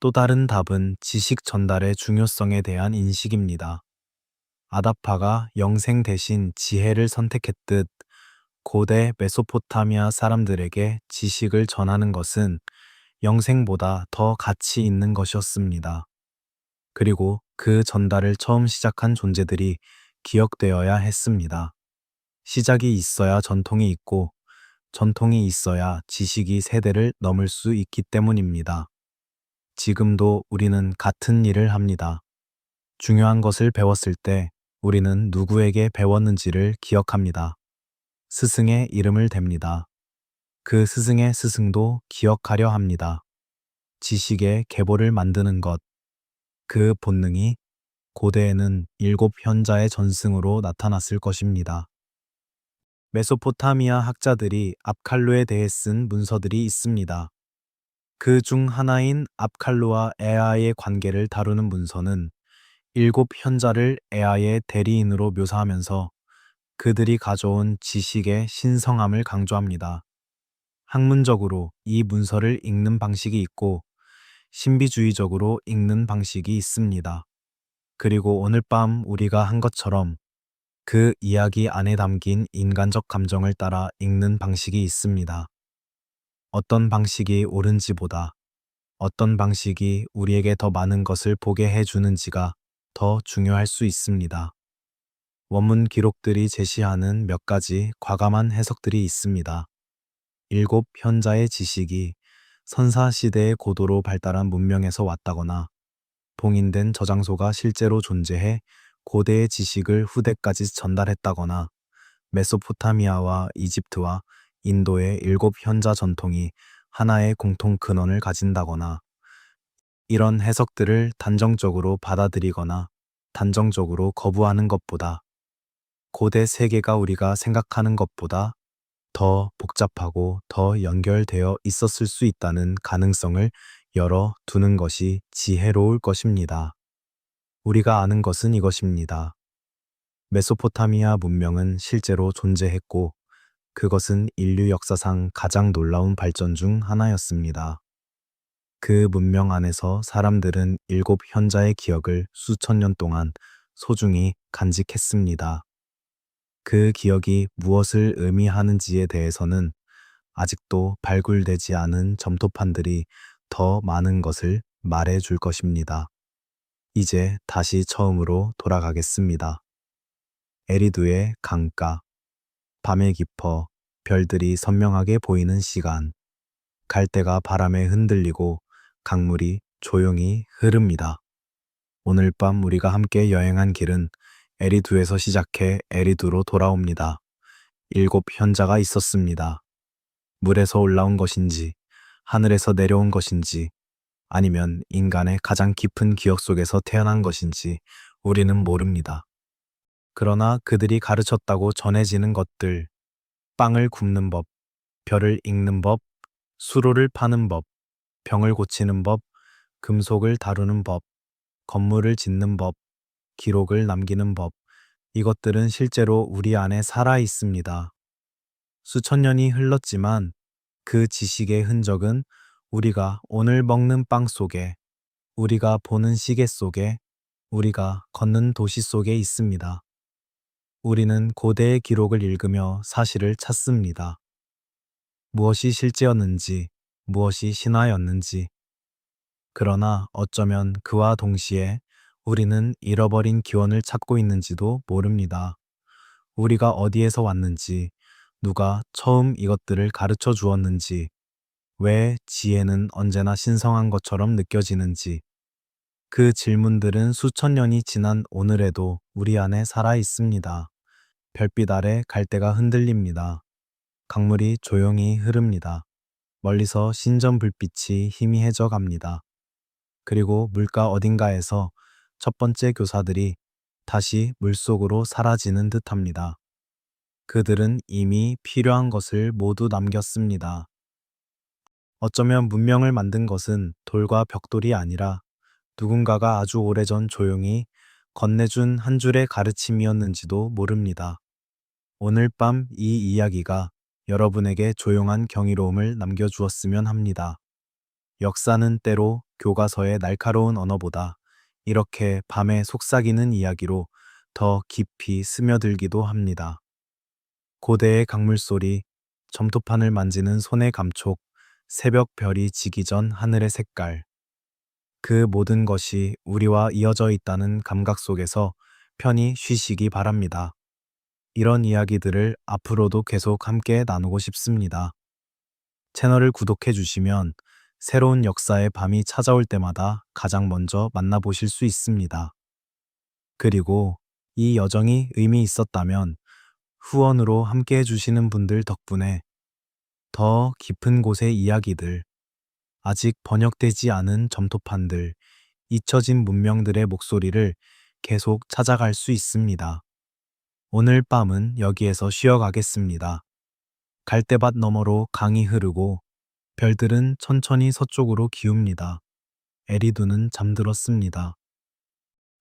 또 다른 답은 지식 전달의 중요성에 대한 인식입니다. 아다파가 영생 대신 지혜를 선택했듯 고대 메소포타미아 사람들에게 지식을 전하는 것은 영생보다 더 가치 있는 것이었습니다. 그리고 그 전달을 처음 시작한 존재들이 기억되어야 했습니다. 시작이 있어야 전통이 있고 전통이 있어야 지식이 세대를 넘을 수 있기 때문입니다. 지금도 우리는 같은 일을 합니다. 중요한 것을 배웠을 때 우리는 누구에게 배웠는지를 기억합니다. 스승의 이름을 댑니다. 그 스승의 스승도 기억하려 합니다. 지식의 계보를 만드는 것, 그 본능이 고대에는 일곱 현자의 전승으로 나타났을 것입니다. 메소포타미아 학자들이 압칼루에 대해 쓴 문서들이 있습니다. 그 중 하나인 압칼루와 에아의 관계를 다루는 문서는 일곱 현자를 에아의 대리인으로 묘사하면서 그들이 가져온 지식의 신성함을 강조합니다. 학문적으로 이 문서를 읽는 방식이 있고 신비주의적으로 읽는 방식이 있습니다. 그리고 오늘 밤 우리가 한 것처럼 그 이야기 안에 담긴 인간적 감정을 따라 읽는 방식이 있습니다. 어떤 방식이 옳은지보다 어떤 방식이 우리에게 더 많은 것을 보게 해주는지가 더 중요할 수 있습니다. 원문 기록들이 제시하는 몇 가지 과감한 해석들이 있습니다. 일곱 현자의 지식이 선사시대의 고도로 발달한 문명에서 왔다거나 봉인된 저장소가 실제로 존재해 고대의 지식을 후대까지 전달했다거나 메소포타미아와 이집트와 인도의 일곱 현자 전통이 하나의 공통 근원을 가진다거나 이런 해석들을 단정적으로 받아들이거나 단정적으로 거부하는 것보다 고대 세계가 우리가 생각하는 것보다 더 복잡하고 더 연결되어 있었을 수 있다는 가능성을 열어 두는 것이 지혜로울 것입니다. 우리가 아는 것은 이것입니다. 메소포타미아 문명은 실제로 존재했고 그것은 인류 역사상 가장 놀라운 발전 중 하나였습니다. 그 문명 안에서 사람들은 일곱 현자의 기억을 수천 년 동안 소중히 간직했습니다. 그 기억이 무엇을 의미하는지에 대해서는 아직도 발굴되지 않은 점토판들이 더 많은 것을 말해 줄 것입니다. 이제 다시 처음으로 돌아가겠습니다. 에리두의 강가, 밤에 깊어 별들이 선명하게 보이는 시간, 갈대가 바람에 흔들리고 강물이 조용히 흐릅니다. 오늘 밤 우리가 함께 여행한 길은 에리두에서 시작해 에리두로 돌아옵니다. 7현자가 있었습니다. 물에서 올라온 것인지, 하늘에서 내려온 것인지, 아니면 인간의 가장 깊은 기억 속에서 태어난 것인지 우리는 모릅니다. 그러나 그들이 가르쳤다고 전해지는 것들, 빵을 굽는 법, 별을 읽는 법, 수로를 파는 법, 병을 고치는 법, 금속을 다루는 법, 건물을 짓는 법, 기록을 남기는 법, 이것들은 실제로 우리 안에 살아 있습니다. 수천 년이 흘렀지만 그 지식의 흔적은 우리가 오늘 먹는 빵 속에, 우리가 보는 시계 속에, 우리가 걷는 도시 속에 있습니다. 우리는 고대의 기록을 읽으며 사실을 찾습니다. 무엇이 실제였는지, 무엇이 신화였는지. 그러나 어쩌면 그와 동시에 우리는 잃어버린 기원을 찾고 있는지도 모릅니다. 우리가 어디에서 왔는지, 누가 처음 이것들을 가르쳐 주었는지, 왜 지혜는 언제나 신성한 것처럼 느껴지는지, 그 질문들은 수천 년이 지난 오늘에도 우리 안에 살아 있습니다. 별빛 아래 갈대가 흔들립니다. 강물이 조용히 흐릅니다. 멀리서 신전 불빛이 희미해져 갑니다. 그리고 물가 어딘가에서 첫 번째 교사들이 다시 물속으로 사라지는 듯합니다. 그들은 이미 필요한 것을 모두 남겼습니다. 어쩌면 문명을 만든 것은 돌과 벽돌이 아니라 누군가가 아주 오래전 조용히 건네준 한 줄의 가르침이었는지도 모릅니다. 오늘 밤 이 이야기가 여러분에게 조용한 경이로움을 남겨주었으면 합니다. 역사는 때로 교과서의 날카로운 언어보다 이렇게 밤에 속삭이는 이야기로 더 깊이 스며들기도 합니다. 고대의 강물 소리, 점토판을 만지는 손의 감촉, 새벽 별이 지기 전 하늘의 색깔. 그 모든 것이 우리와 이어져 있다는 감각 속에서 편히 쉬시기 바랍니다. 이런 이야기들을 앞으로도 계속 함께 나누고 싶습니다. 채널을 구독해 주시면 새로운 역사의 밤이 찾아올 때마다 가장 먼저 만나보실 수 있습니다. 그리고 이 여정이 의미 있었다면 후원으로 함께 해주시는 분들 덕분에 더 깊은 곳의 이야기들, 아직 번역되지 않은 점토판들, 잊혀진 문명들의 목소리를 계속 찾아갈 수 있습니다. 오늘 밤은 여기에서 쉬어가겠습니다. 갈대밭 너머로 강이 흐르고 별들은 천천히 서쪽으로 기웁니다. 에리두는 잠들었습니다.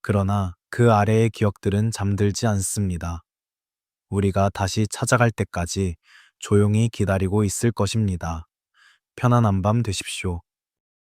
그러나 그 아래의 기억들은 잠들지 않습니다. 우리가 다시 찾아갈 때까지 조용히 기다리고 있을 것입니다. 편안한 밤 되십시오.